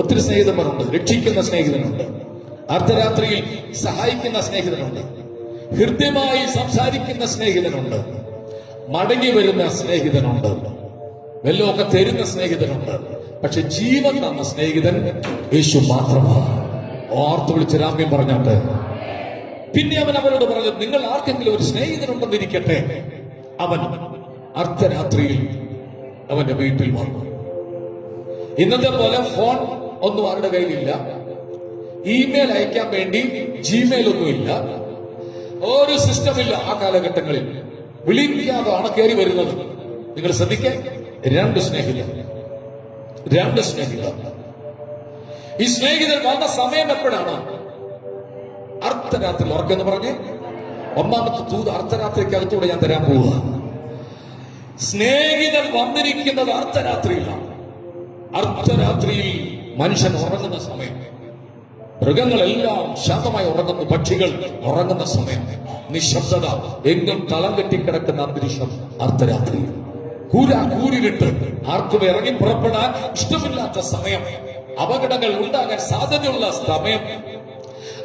ഒത്തിരി സ്നേഹിതന്മാരുണ്ട്. രക്ഷിക്കുന്ന സ്നേഹിതനുണ്ട്, അർദ്ധരാത്രിയിൽ സഹായിക്കുന്ന സ്നേഹിതനുണ്ട്, ഹൃദ്യമായി സംസാരിക്കുന്ന സ്നേഹിതനുണ്ട്, മടങ്ങി വരുന്ന സ്നേഹിതനുണ്ട്, വെല്ലമൊക്കെ തരുന്ന സ്നേഹിതനുണ്ട്. പക്ഷെ ജീവൻ തന്ന സ്നേഹിതൻ യേശു മാത്രമാണ്. ഓർത്ത് വിളിച്ച് രാമ്യം പറഞ്ഞാട്ട് പിന്നെ അവൻ അവരോട് പറഞ്ഞു, നിങ്ങൾ ആർക്കെങ്കിലും ഒരു സ്നേഹിതനുണ്ടെന്നിരിക്കട്ടെ. അവൻ അർദ്ധരാത്രിയിൽ അവന്റെ വീട്ടിൽ വന്നു. ഇന്നത്തെ പോലെ ഫോൺ ഒന്നും ആരുടെ കയ്യിലില്ല, ഇമെയിൽ അയക്കാൻ വേണ്ടി ജിമെയിൽ ഒന്നുമില്ല, ഒരു സിസ്റ്റമില്ല. ആ കാലഘട്ടങ്ങളിൽ വിളിക്കാതാണ് കയറി വരുന്നത്. നിങ്ങൾ ശ്രദ്ധിക്കാൻ, രണ്ട് സ്നേഹിതർ. ഈ സ്നേഹിതൻ വന്ന സമയം എപ്പോഴാണ്? അർദ്ധരാത്രി. ഉറക്കെന്ന് പറഞ്ഞ് ഒന്നാമത്തെ തൂത് അർദ്ധരാത്രിക്കകത്തൂടെ ഞാൻ തരാൻ പോവുക. സ്നേഹിതൻ വന്നിരിക്കുന്നത് അർദ്ധരാത്രിയിലാണ്. അർദ്ധരാത്രിയിൽ മനുഷ്യൻ ഉറങ്ങുന്ന സമയം, മൃഗങ്ങളെല്ലാം ശാന്തമായി ഉറങ്ങുന്നു, പക്ഷികൾ ഉറങ്ങുന്ന സമയം, നിശബ്ദത, എങ്ങും തളം കെട്ടിക്കിടക്കുന്ന അന്തരീക്ഷം. അർദ്ധരാത്രി കൂരിട്ട് ആർക്കും ഇറങ്ങി പുറപ്പെടാൻ ഇഷ്ടമില്ലാത്ത സമയം, അപകടങ്ങൾ ഉണ്ടാകാൻ സാധ്യതയുള്ള സമയം,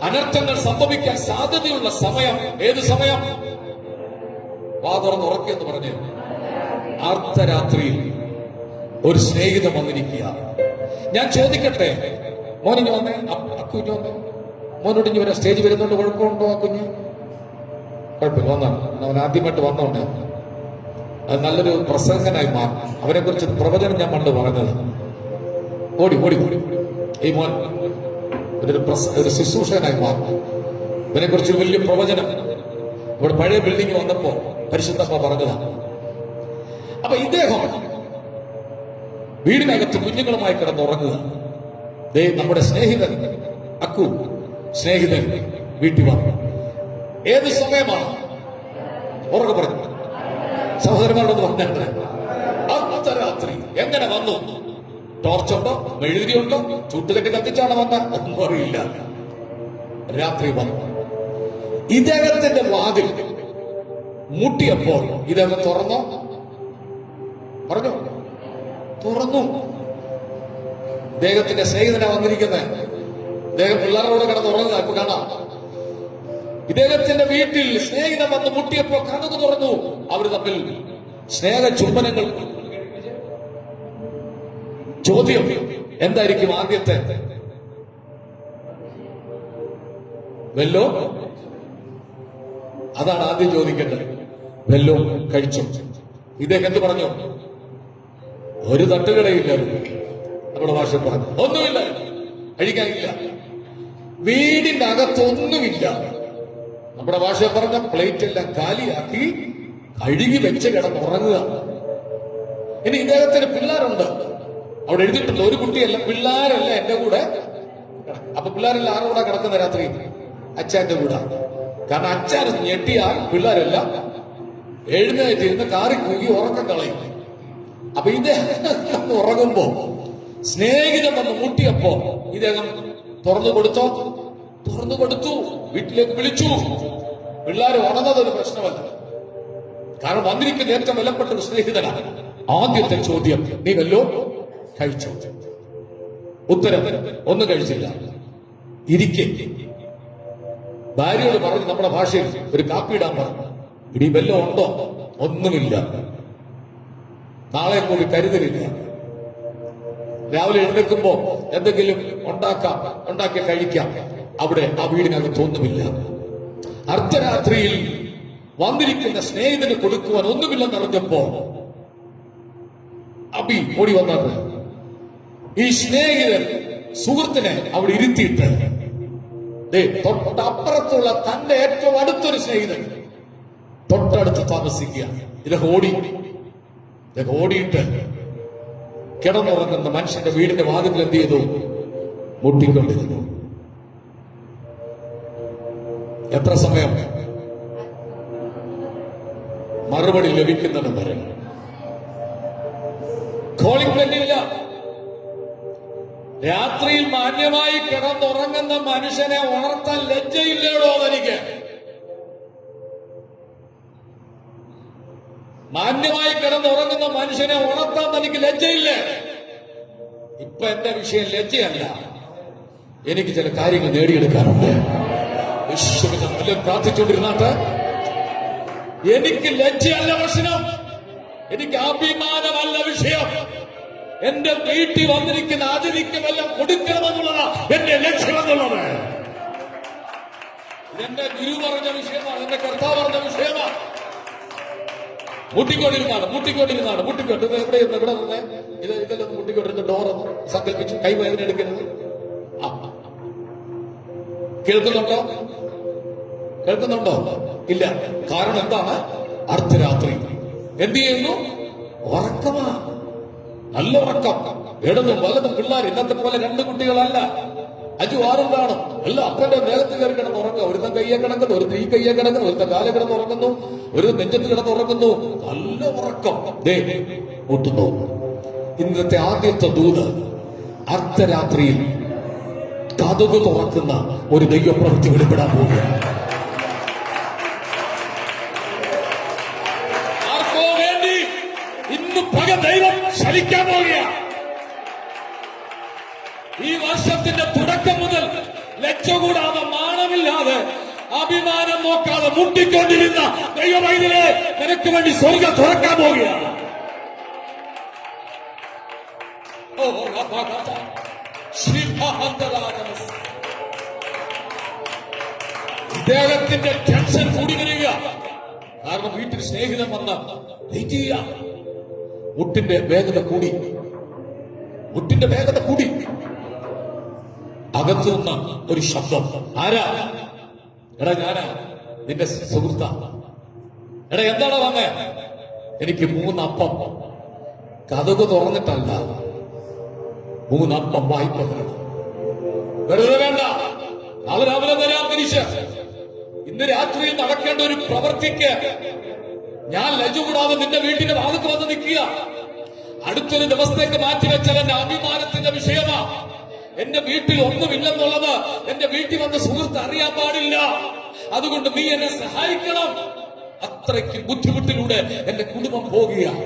അനർത്ഥങ്ങൾ സംഭവിക്കാൻ സാധ്യതയുള്ള സമയം. ഏത് സമയം? വാ തുറന്ന് ഉറക്കെന്ന് പറഞ്ഞ് അർദ്ധരാത്രിയിൽ ഒരു സ്നേഹിതൻ വന്നിരിക്കുക. ഞാൻ ചോദിക്കട്ടെ, മോനിഞ്ഞു വന്നേ, അക്കുഞ്ഞു വന്നേ, മോനോട് ഇഞ്ഞു വരാം. സ്റ്റേജ് വരുന്നോണ്ട് കുഴപ്പമുണ്ടോ? ആ കുഞ്ഞ് കുഴപ്പമില്ല, വന്നാണ്. അവൻ ആദ്യമായിട്ട് വന്നോണ്ട് അത് നല്ലൊരു പ്രസംഗനായി മാറും. അവനെ കുറിച്ച് പ്രവചനം ഞാൻ പണ്ട് പറഞ്ഞത്. ഓടി ഈ മോൻ ഒരു ശുശ്രൂഷകനായി മാറും. ഇവനെ കുറിച്ച് വലിയ പ്രവചനം ഇവിടെ പഴയ ബിൽഡിംഗ് വന്നപ്പോ പരിശുദ്ധമ്മ പറഞ്ഞതാണ്. അപ്പൊ ഇദ്ദേഹം വീടിനകത്ത് കുഞ്ഞുങ്ങളുമായി കിടന്നുറങ്ങുക. നമ്മുടെ സ്നേഹിതൻ അക്കു സ്നേഹിതൻ വീട്ടിൽ വന്നു. ഏത് സമയമാണ്? ഉറക്കെ പറഞ്ഞു സഹോദരന്മാരോട് പറഞ്ഞിട്ട്. അർദ്ധരാത്രി. എങ്ങനെ വന്നു? ടോർച്ചുണ്ടോ, മെഴുതിരിയുണ്ടോ, ചുട്ടുകെട്ടി കത്തിച്ചാണ് വന്ന ഒന്നും അറിയില്ല. രാത്രി വന്നു. ഇദ്ദേഹത്തിന്റെ വാതിൽ മുട്ടിയപ്പോൾ ഇദ്ദേഹം തുറന്നോ? പറഞ്ഞു തുറന്നു. ഇദ്ദേഹത്തിന്റെ സ്നേഹിതനാ വന്നിരിക്കുന്നത്. ഇദ്ദേഹം പിള്ളേരോട് കിടന്നുറങ്ങുക. ഇപ്പൊ കാണാം. ഇദ്ദേഹത്തിന്റെ വീട്ടിൽ സ്നേഹിതൻ വന്ന് മുട്ടിയപ്പോ കനകു തുറന്നു. അവർ തമ്മിൽ സ്നേഹ ചുംബനങ്ങൾ. ചോദ്യം എന്തായിരിക്കും ആദ്യത്തെ? വെല്ലോ? അതാണ് ആദ്യം ചോദിക്കേണ്ടത്. വെല്ലോ കഴിച്ചു? ഇദ്ദേഹം എന്ത് പറഞ്ഞു? ഒരു തട്ടുകടയില്ലായിരുന്നു. നമ്മുടെ ഭാഷ പറഞ്ഞു ഒന്നുമില്ല, കഴിക്കാനില്ല, വീടിന്റെ അകത്തൊന്നുമില്ല. നമ്മുടെ ഭാഷ പറഞ്ഞ പ്ലേറ്റ് എല്ലാം കാലിയാക്കി കഴുകി വെച്ച് കിടന്നുറങ്ങുക. ഇനി ഇദ്ദേഹത്തിന് പിള്ളേരുണ്ട്. അവിടെ എഴുതിയിട്ടുണ്ട് ഒരു കുട്ടിയല്ല, പിള്ളേരല്ല എന്റെ കൂടെ. അപ്പൊ പിള്ളേരെല്ലാം ആരുടെ കൂടെ കിടക്കുന്ന രാത്രി? അച്ഛന്റെ കൂടെ. കാരണം അച്ഛൻ ഞെട്ടിയാൽ പിള്ളേരെല്ലാം എഴുന്നേറ്റിരുന്ന് കാറി കൂകി ഉറക്കം കളയും. അപ്പൊ ഇദ്ദേഹം ഉറങ്ങുമ്പോ സ്നേഹിതൻ വന്ന് മുട്ടിയപ്പോ ഇദ്ദേഹം തുറന്നു കൊടുത്തോ? തുറന്നു കൊടുത്തു. വീട്ടിലേക്ക് വിളിച്ചു. പിള്ളേർ ഉണർന്നത് ഒരു പ്രശ്നമല്ല. കാരണം വന്നിരിക്കുന്ന ഏറ്റവും വിലപ്പെട്ട ഒരു സ്നേഹിതനാണ്. ആദ്യത്തെ ചോദ്യം, നീ വല്ലോ കഴിച്ചോ? ഉത്തരം, ഒന്നും കഴിച്ചില്ല. ഇരിക്കെ ഭാര്യയോട് പറഞ്ഞു, നമ്മുടെ ഭാഷയിൽ ഒരു കാപ്പി ഇടാൻ പറഞ്ഞു. ഇടി വല്ലോ ഉണ്ടോ? ഒന്നുമില്ല. നാളെ കൂടി കരുതലില്ല. രാവിലെ എഴുന്നേൽക്കുമ്പോ എന്തെങ്കിലും ഉണ്ടാക്കി കഴിക്കാം. അവിടെ ആ വീടിനകത്ത് ഒന്നുമില്ല. അർദ്ധരാത്രിയിൽ വന്നിരിക്കുന്ന സ്നേഹിതന് കൊടുക്കുവാൻ ഒന്നുമില്ലെന്നറിഞ്ഞപ്പോ അബി ഓടി വന്നത്. ഈ സ്നേഹിതൻ സുഹൃത്തിനെ അവിടെ ഇരുത്തിയിട്ട് തൊട്ടപ്പുറത്തുള്ള തന്റെ ഏറ്റവും അടുത്തൊരു സ്നേഹിതൻ തൊട്ടടുത്ത് താമസിക്കുക. ഇദ്ദേഹം ഓടിയിട്ട് കിടന്നുറങ്ങുന്ന മനുഷ്യന്റെ വീടിന്റെ വാതിൽ എന്ത് ചെയ്തു? മുട്ടിക്കൊണ്ടിരുന്നു. എത്ര സമയം? മറുപടി ലഭിക്കുന്നത് വരെ. കോളിംഗ് ബെല്ലില്ല. രാത്രിയിൽ മാന്യമായി കിടന്നുറങ്ങുന്ന മനുഷ്യനെ ഉണർത്താൻ ലജ്ജയില്ലേടോ തനിക്ക്? മാന്യമായി കിടന്നുറങ്ങുന്ന മനുഷ്യനെ ഉണർത്താൻ തനിക്ക് ലജ്ജയില്ലേ? ഇപ്പൊ എന്റെ വിഷയം ലജ്ജയല്ല, എനിക്ക് ചില കാര്യങ്ങൾ നേടിയെടുക്കാനുണ്ട്. യേശുവിനെ നല്ല പ്രാർത്ഥിച്ചുകൊണ്ടിരുന്നാട്ട് എനിക്ക് ലജ്ജയല്ല പ്രശ്നം, എനിക്ക് അഭിമാനമല്ല വിഷയം. എന്റെ വീട്ടിൽ വന്നിരിക്കുന്ന അതിഥിക്ക് വല്ലതും കൊടുക്കണമെന്നുള്ളതാ എന്റെ ലക്ഷ്യമെന്നുള്ളത്. ഇതെന്റെ ഗുരു പറഞ്ഞ വിഷയമാണ്, എന്റെ കർത്താവ് പറഞ്ഞ വിഷയമാണ്. മുട്ടിക്കൊണ്ടിരുന്നാണ് ഇത് എവിടെ നിന്ന് ഇതെല്ലാം മുട്ടിക്കൊണ്ടിരുന്ന ഡോറൊന്ന് സങ്കല്പിച്ചു, കൈ വേദന എടുക്കരുത്. കേൾക്കുന്നുണ്ടോ? ഇല്ല. കാരണം എന്താണ്? അർദ്ധരാത്രി എന്ത് ചെയ്യുന്നു? ഉറക്കമാ, നല്ല ഉറക്കം. ഇടതും വലതും പിള്ളേർ ഇന്നത്തെ പോലെ 2 കുട്ടികളല്ല, 5 6 കാണും. എല്ലാം അപ്പന്റെ ദേഹത്ത് കയറി കിടന്ന് ഉറങ്ങുക. ഒരുത്തൻ കയ്യെ കിടക്കുന്നു, ഒരു തീ കയ്യെ കിടക്കുന്നു, ഒരുത്തൻ കാല കിടന്ന് ഉറങ്ങുന്നു, ഒരു നെഞ്ചത്ത് കിടന്ന് ഉറങ്ങുന്നു. നല്ല ഉറക്കം. മുട്ടുന്നു. ഇന്നത്തെ ആദ്യത്തെ ദൂത് അർദ്ധരാത്രിയിൽ കതക് തുറക്കുന്ന ഒരു ദൈവപ്രവൃത്തി വെളിപ്പെടാൻ പോവുകയാണ്. ആർക്കോ വേണ്ടി ഇന്ന് പക ദൈവം ശലിക്കാൻ പോവുകയാണ്. ഈ വർഷത്തിന്റെ തുടക്കം മുതൽ ലജ്ജ കൂടാതെ, മാനമില്ലാതെ, അഭിമാനം നോക്കാതെ മുട്ടിക്കൊണ്ടിരുന്ന ദൈവവൈദ്യരെ നിനക്ക് വേണ്ടി സ്വർഗം തുറക്കാൻ പോവുകയാണ്. ഇദ്ദേഹത്തിന്റെ ടെൻഷൻ കൂടി വരിക. കാരണം വീട്ടിൽ സ്നേഹിതം വന്ന വെയിറ്റ് ചെയ്യാം. മുട്ടിന്റെ വേഗത കൂടി. അകത്തു നിന്ന് ഒരു ശബ്ദം. ആരാ? എടാ ഞാനാ, നിന്റെ സുഹൃത്ത. എടാ എന്താണ് വന്നേ? എനിക്ക് 3 അപ്പം. കതക് തുറന്നിട്ടല്ല, 3 അപ്പം വായ്പ തരണം. വെറുതെ വേണ്ട, നാളെ രാവിലെ വരാൻ തിരിച്ച്. ഇന്ന് രാത്രിയിൽ നടക്കേണ്ട ഒരു പ്രവൃത്തിക്ക് ഞാൻ ലജ്ജ കൂടാതെ നിന്റെ വീട്ടിന്റെ ഭാഗത്ത് വന്ന് നിൽക്കുക. അടുത്തൊരു ദിവസത്തേക്ക് മാറ്റിവെച്ചാൽ എന്റെ അഭിമാനത്തിന്റെ വിഷയമാ. എന്റെ വീട്ടിൽ ഒന്നുമില്ലെന്നുള്ളത് എന്റെ വീട്ടിൽ വന്ന സുഹൃത്ത് അറിയാൻ പാടില്ല. അതുകൊണ്ട് നീ എന്നെ സഹായിക്കണം. അത്രയ്ക്ക് ബുദ്ധിമുട്ടിലൂടെ എന്റെ കുടുംബം പോകുകയാണ്.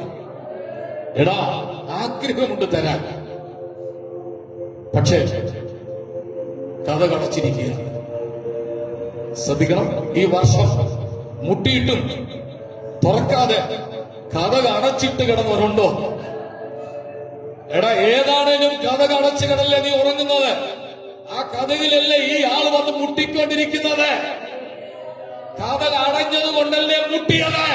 എടാ, ആഗ്രഹമുണ്ട് തരാൻ, പക്ഷേ കഥ കടച്ചിരിക്കുക. ശ്രദ്ധിക്കണം. ഈ വർഷം മുട്ടിയിട്ടും തുറക്കാതെ കഥ അടച്ചിട്ട് കിടന്നവരുണ്ടോ? എടാ, ഏതാണേലും കഥ അടച്ചു കിടല്ലേ നീ ഉറങ്ങുന്നത്? ആ കഥയിലല്ലേ ഈ ആള് വന്ന് മുട്ടിക്കൊണ്ടിരിക്കുന്നത്? കഥ അടഞ്ഞത് കൊണ്ടല്ലേ മുട്ടിയത്?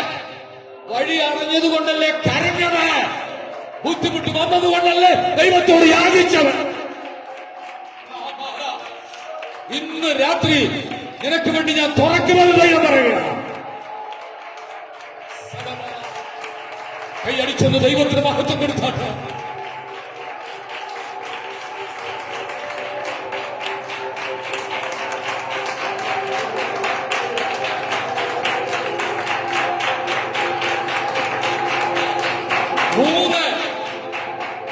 വഴി അടഞ്ഞത് കൊണ്ടല്ലേ കരഞ്ഞത്? ബുദ്ധിമുട്ട് വന്നത് കൊണ്ടല്ലേ ദൈവത്തോട് യാചിച്ചത്? ഇന്ന് രാത്രി നിനക്ക് വേണ്ടി ഞാൻ തുറക്കുമെന്ന് ദൈവം പറയുക. കൈയടിച്ചൊന്ന് ദൈവത്തിന് മഹത്വം കൊടുത്താട്ടെ.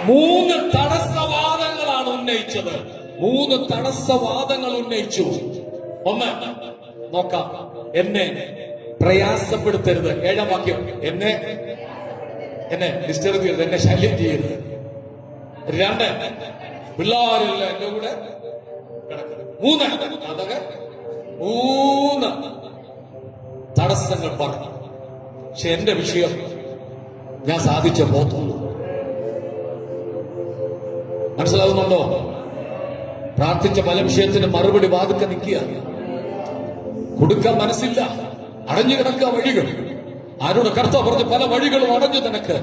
മൂന്ന് തടസ്സവാദങ്ങളാണ് ഉന്നയിച്ചത്. 3 തടസ്സവാദങ്ങൾ ഉന്നയിച്ചു. ഒന്ന് നോക്കാം. എന്നെ പ്രയാസപ്പെടുത്തരുത്. 7ാം വാക്യം. എന്നെ ഡിസ്റ്റർബ് ചെയ്യരുത്, എന്നെ ശല്യം ചെയ്യരുത്. 2, പിള്ളേരെല്ലാം എന്റെ കൂടെ കിടക്കരുത്. 3 അതൊക്കെ 3 തടസ്സങ്ങൾ പറഞ്ഞു. പക്ഷെ എന്റെ വിഷയം ഞാൻ സാധിച്ച പോത്തുള്ളൂ. മനസ്സിലാവുന്നുണ്ടോ? പ്രാർത്ഥിച്ച പല വിഷയത്തിന് മറുപടി വാതുക്ക നിൽക്കുക. കൊടുക്കാൻ മനസ്സില്ല. അടഞ്ഞു കിടക്കുക വഴികൾ. ആരോട് കർത്താവ് പറഞ്ഞു? പല വഴികളും അടഞ്ഞു നിനക്ക്.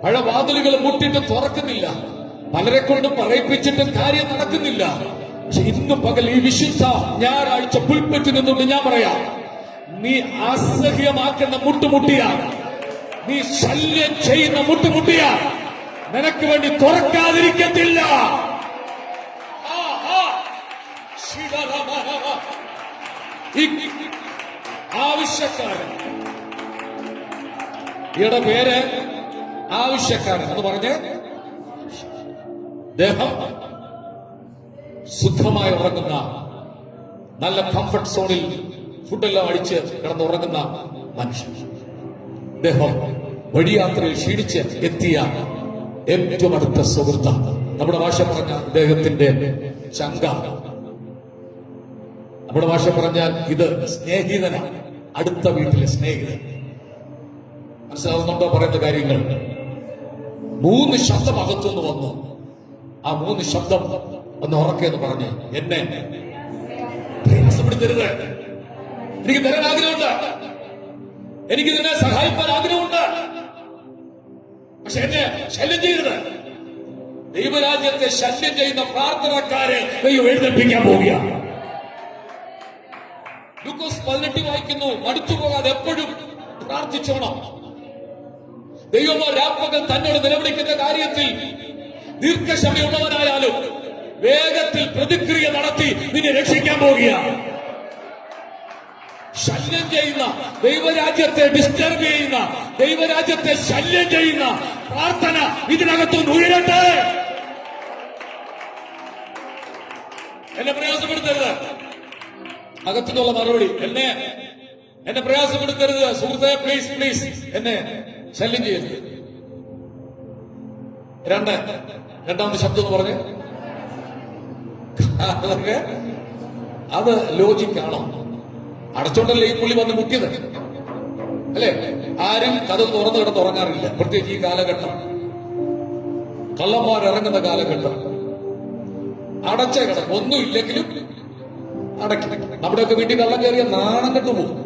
പല വാതിലുകൾ മുട്ടിട്ട് തുറക്കുന്നില്ല. പലരെ കൊണ്ട് പറയിപ്പിച്ചിട്ട് കാര്യം നടക്കുന്നില്ല. പക്ഷെ ഇന്ന് പകൽ ഈ വിശുദ്ധ ഞായറാഴ്ച പുൽപ്പറ്റിൽ നിന്നുകൊണ്ട് ഞാൻ പറയാം, നീ അസഹ്യമാക്കുന്ന മുട്ടുമുട്ടിയ, നീ ശല്യം ചെയ്യുന്ന മുട്ടുമുട്ടിയ നിനക്ക് വേണ്ടി തുറക്കാതിരിക്കത്തില്ല. ആവശ്യക്കാരൻ, ഈയുടെ പേര് ആവശ്യക്കാരൻ എന്ന് പറഞ്ഞ് ദേഹം ശുദ്ധമായി ഉറങ്ങുന്ന, നല്ല കംഫർട്ട് സോണിൽ ഫുഡെല്ലാം അടിച്ച് കിടന്നുറങ്ങുന്ന മനുഷ്യൻ. ദേഹം വഴിയാത്രയിൽ ക്ഷീണിച്ച് എത്തിയ ഏറ്റവും അടുത്ത സുഹൃത്ത് നമ്മുടെ ഭാഷ പറഞ്ഞ ഇദ്ദേഹത്തിന്റെ ചങ്ക, നമ്മുടെ ഭാഷ പറഞ്ഞാൽ ഇത് സ്നേഹിതനാണ്, അടുത്ത വീട്ടിലെ സ്നേഹിതൻ. മനസ്സിലാവുന്നുണ്ടോ പറയുന്ന കാര്യങ്ങൾ? 3 ശബ്ദം അകത്തുനിന്ന് വന്നു. ആ 3 ശബ്ദം ഒന്ന് ഉറക്കെന്ന് പറഞ്ഞ്, എന്നെ പ്രയാസപ്പെടുത്തരുത്, എനിക്ക് തരാൻ ആഗ്രഹമുണ്ട്, എനിക്ക് നിന്നെ സഹായിക്കാൻ ആഗ്രഹമുണ്ട്, പക്ഷെ എന്നെ ശല്യം ചെയ്യരുത്. ദൈവരാജ്യത്തെ ശല്യം ചെയ്യുന്ന പ്രാർത്ഥനക്കാരെ ദൈവം എഴുന്നേൽപ്പിക്കാൻ പോവുകയാണ്. ലൂക്കോസ് 18 വായിക്കുന്നു, മടുത്തു പോകാതെ എപ്പോഴും പ്രാർത്ഥിച്ചോണം. ദൈവമോ രാപ്പകൽ തന്നോട് നിലവിളിക്കുന്ന കാര്യത്തിൽ ദീർഘക്ഷമയുള്ളവനായാലും വേഗത്തിൽ പ്രതിക്രിയ നടത്തി നിന്നെ രക്ഷിക്കാൻ പോവുകയാണ്. ശല്യം ചെയ്യുന്ന, ദൈവരാജ്യത്തെ ഡിസ്റ്റർബ് ചെയ്യുന്ന, ദൈവരാജ്യത്തെ ശല്യം ചെയ്യുന്ന പ്രാർത്ഥന ഇതിനകത്തുനിന്ന് ഉയരട്ടെ. എന്നെ പ്രയാസപ്പെടുത്തരുത്. അകത്തുനിന്നുള്ള മറുപടി, എന്നെ പ്രയാസപ്പെടുത്തരുത് സുഹൃത്തെ, പ്ലീസ് പ്ലീസ്, എന്നെ ശല്യം ചെയ്യരുത്. രണ്ടാമത്തെ ശബ്ദം എന്ന് പറഞ്ഞ്, അതൊക്കെ അത് ലോജിക്കാണോ? അടച്ചോണ്ടല്ലേ ഈ പുള്ളി വന്ന് മുട്ടിയത്, അല്ലേ? ആരും കഥ തുറന്നു കിടന്ന് ഉറങ്ങാറില്ല, പ്രത്യേകിച്ച് ഈ കാലഘട്ടം, കള്ളന്മാരിറങ്ങുന്ന കാലഘട്ടം. അടച്ച കിടക്കും, ഒന്നും ഇല്ലെങ്കിലും അടയ്ക്കും. നമ്മുടെയൊക്കെ വീട്ടിൽ കള്ളം കയറിയ നാണം കെട്ടു പോകും.